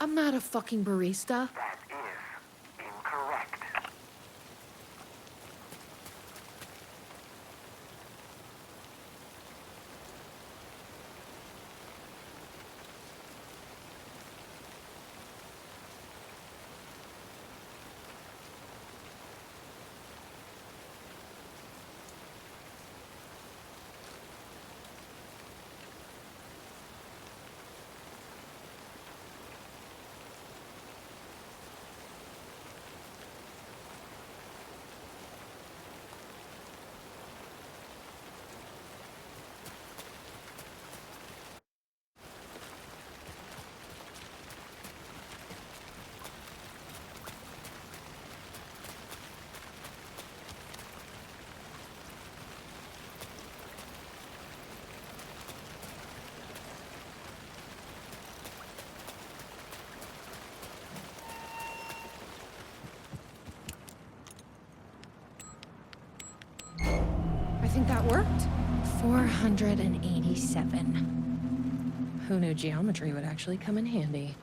I'm not a fucking barista. That is incorrect. I think that worked. 487. Who knew geometry would actually come in handy?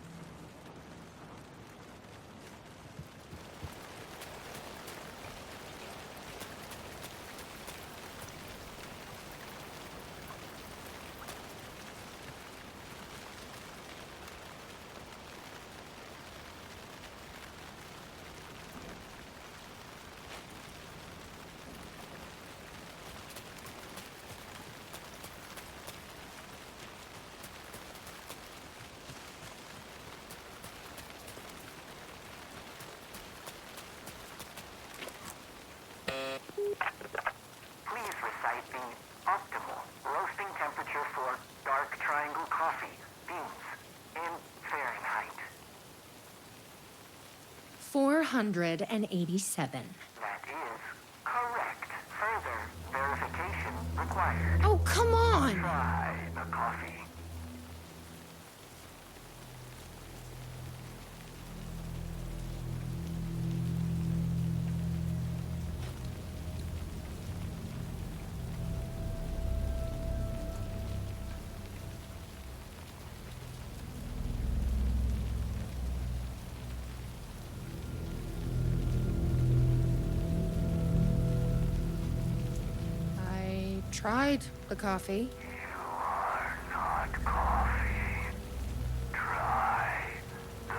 Please recite the optimal roasting temperature for dark triangle coffee beans in Fahrenheit. 487. That is correct. Further verification required. Oh, come on! Try the coffee. I tried the coffee. You are not coffee. Try the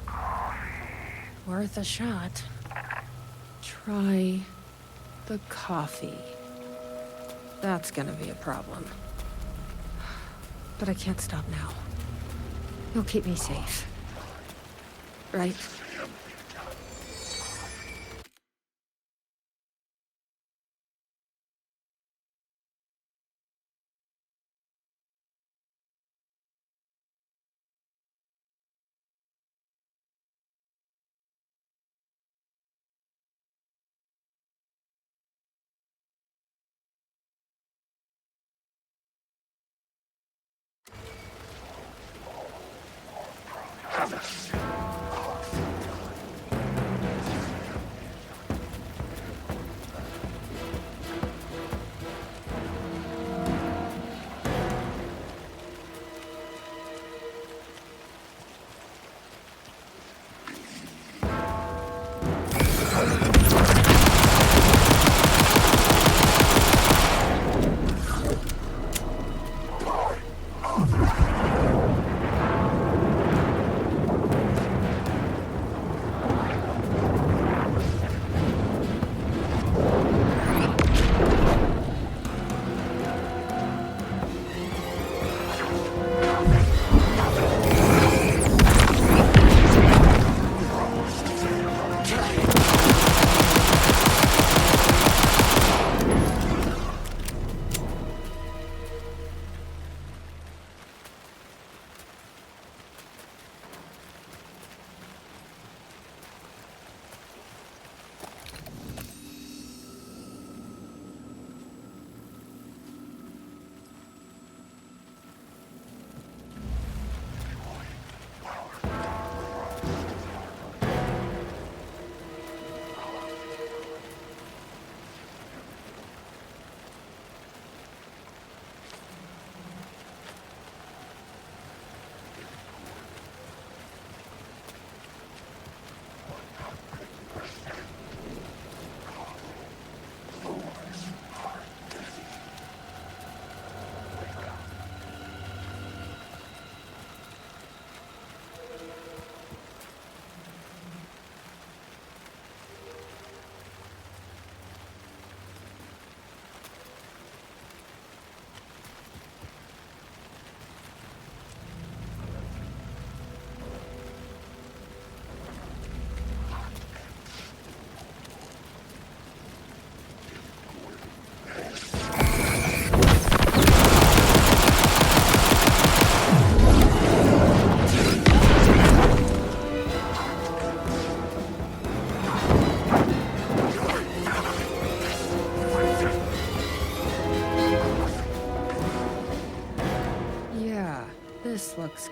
coffee. Worth a shot. Try the coffee. That's gonna be a problem. But I can't stop now. You'll keep me safe. Right?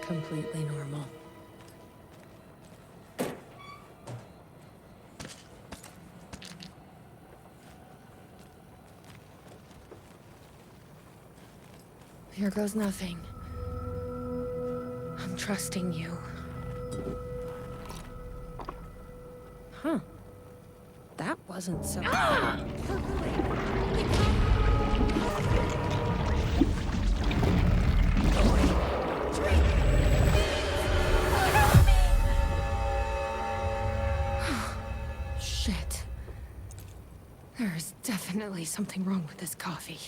completely normal. Here goes nothing. I'm trusting you. Huh. That wasn't so... Shit. There's definitely something wrong with this coffee.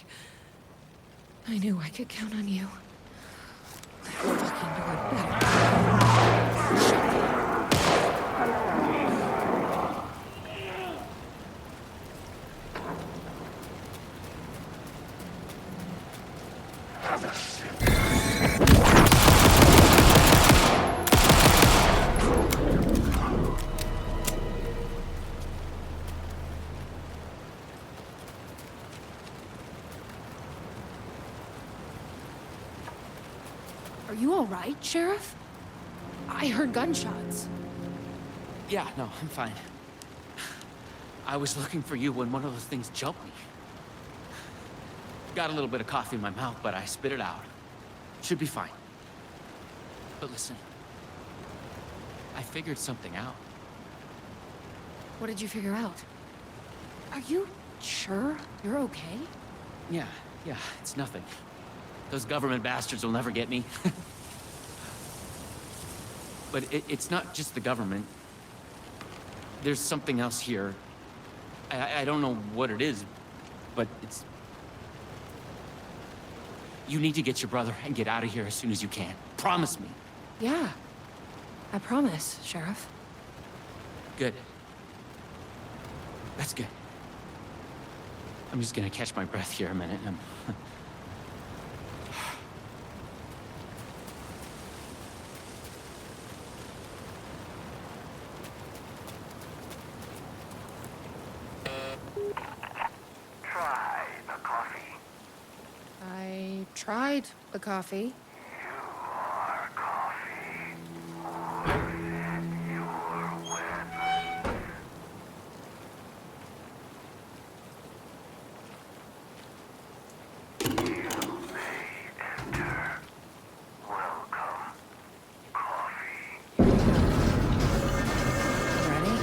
I knew I could count on you. That fucking door better. Are you all right, Sheriff? I heard gunshots. Yeah, no, I'm fine. I was looking for you when one of those things jumped me. Got a little bit of coffee in my mouth, but I spit it out. Should be fine. But listen, I figured something out. What did you figure out? Are you sure you're okay? Yeah, it's nothing. Those government bastards will never get me. But it's not just the government. There's something else here. I don't know what it is, but it's... You need to get your brother and get out of here as soon as you can. Promise me. Yeah. I promise, Sheriff. Good. That's good. I'm just gonna catch my breath here a minute. Try the coffee. I tried the coffee. You are coffee. Your weapon. You may enter. Welcome, coffee. Ready?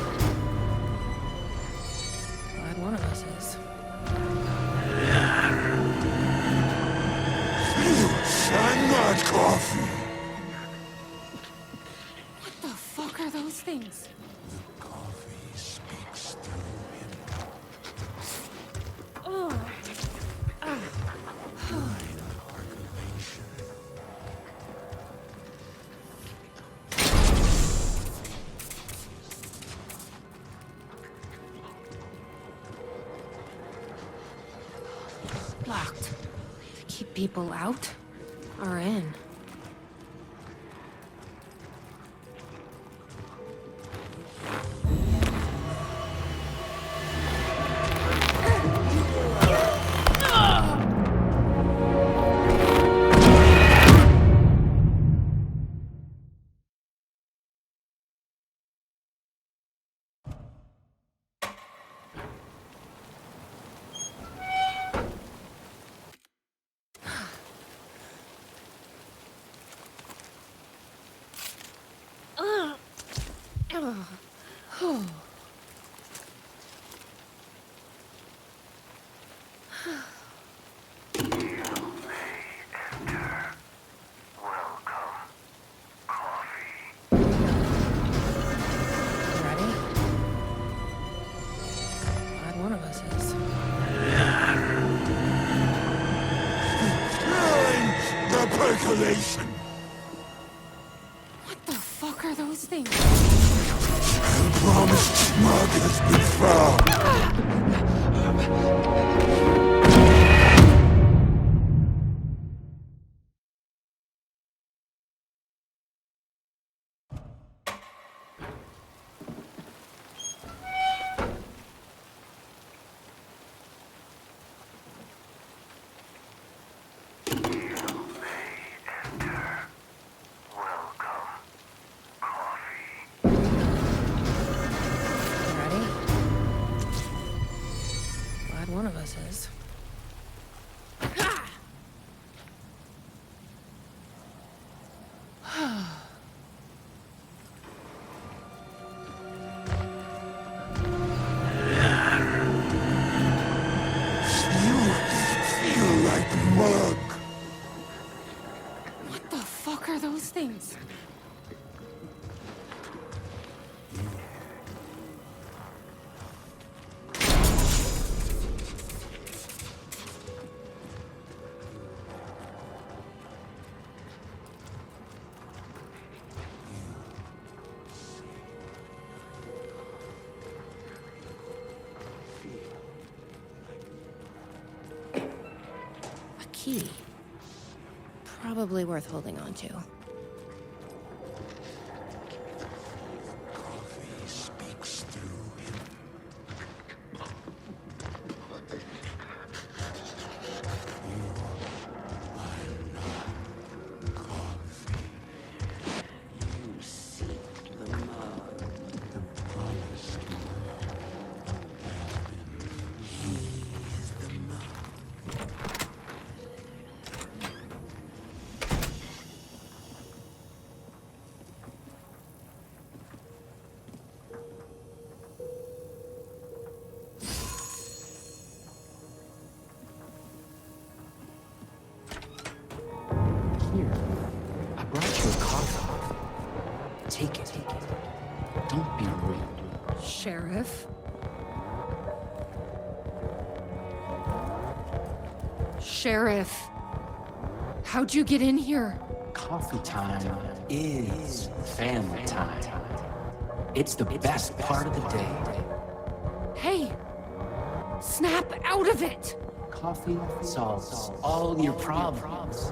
Glad one of us is. I'm not coffee. What the fuck are those things? Coffee speaks through him. Oh. Locked. To keep people out or in. Ready? Glad one of us is. The percolation. What the fuck are those things? The promised smug has been found. key. Probably worth holding on to. Coffee speaks through him. You are not coffee. You seek the mug. The promised mug. He is the mug. Here, I brought you a coffee. Take it. Don't be rude. Sheriff? Sheriff, how'd you get in here? Coffee time is family time. It's the best part of the day. Hey, snap out of it! Coffee solves all your problems.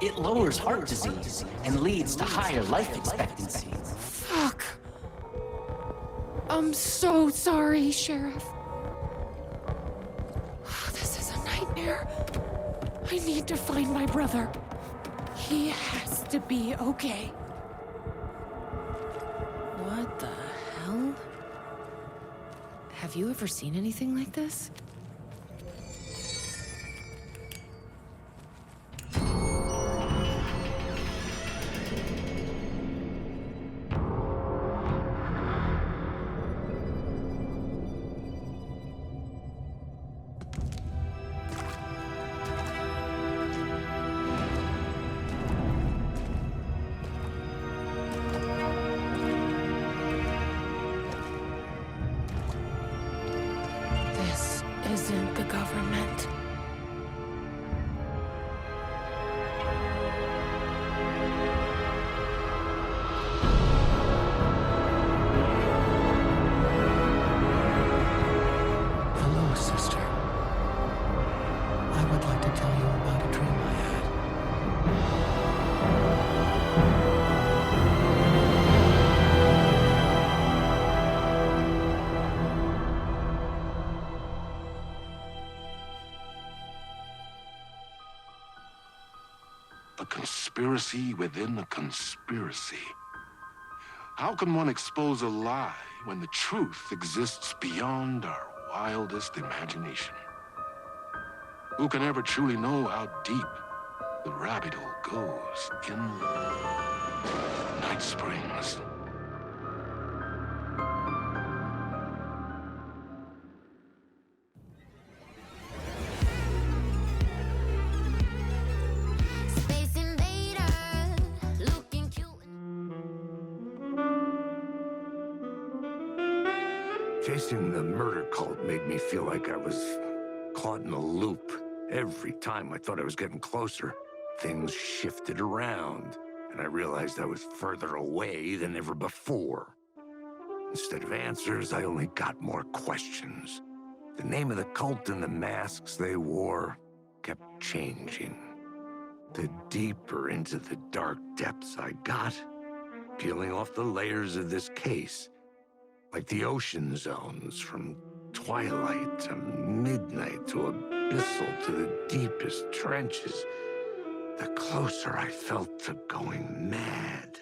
It lowers heart disease and leads to higher life expectancy. Fuck. I'm so sorry, Sheriff. This is a nightmare. I need to find my brother. He has to be okay. What the hell? Have you ever seen anything like this? This isn't the government. Hello, sister. I would like to tell you about a dream I had. A conspiracy within a conspiracy. How can one expose a lie when the truth exists beyond our wildest imagination? Who can ever truly know how deep the rabbit hole goes in Night Springs? Space Invader, looking cute. Chasing the murder cult made me feel like I was caught in a loop. Every time I thought I was getting closer, things shifted around, and I realized I was further away than ever before. Instead of answers, I only got more questions. The name of the cult and the masks they wore kept changing. The deeper into the dark depths I got, peeling off the layers of this case, like the ocean zones from twilight to midnight to abyssal to the deepest trenches, the closer I felt to going mad.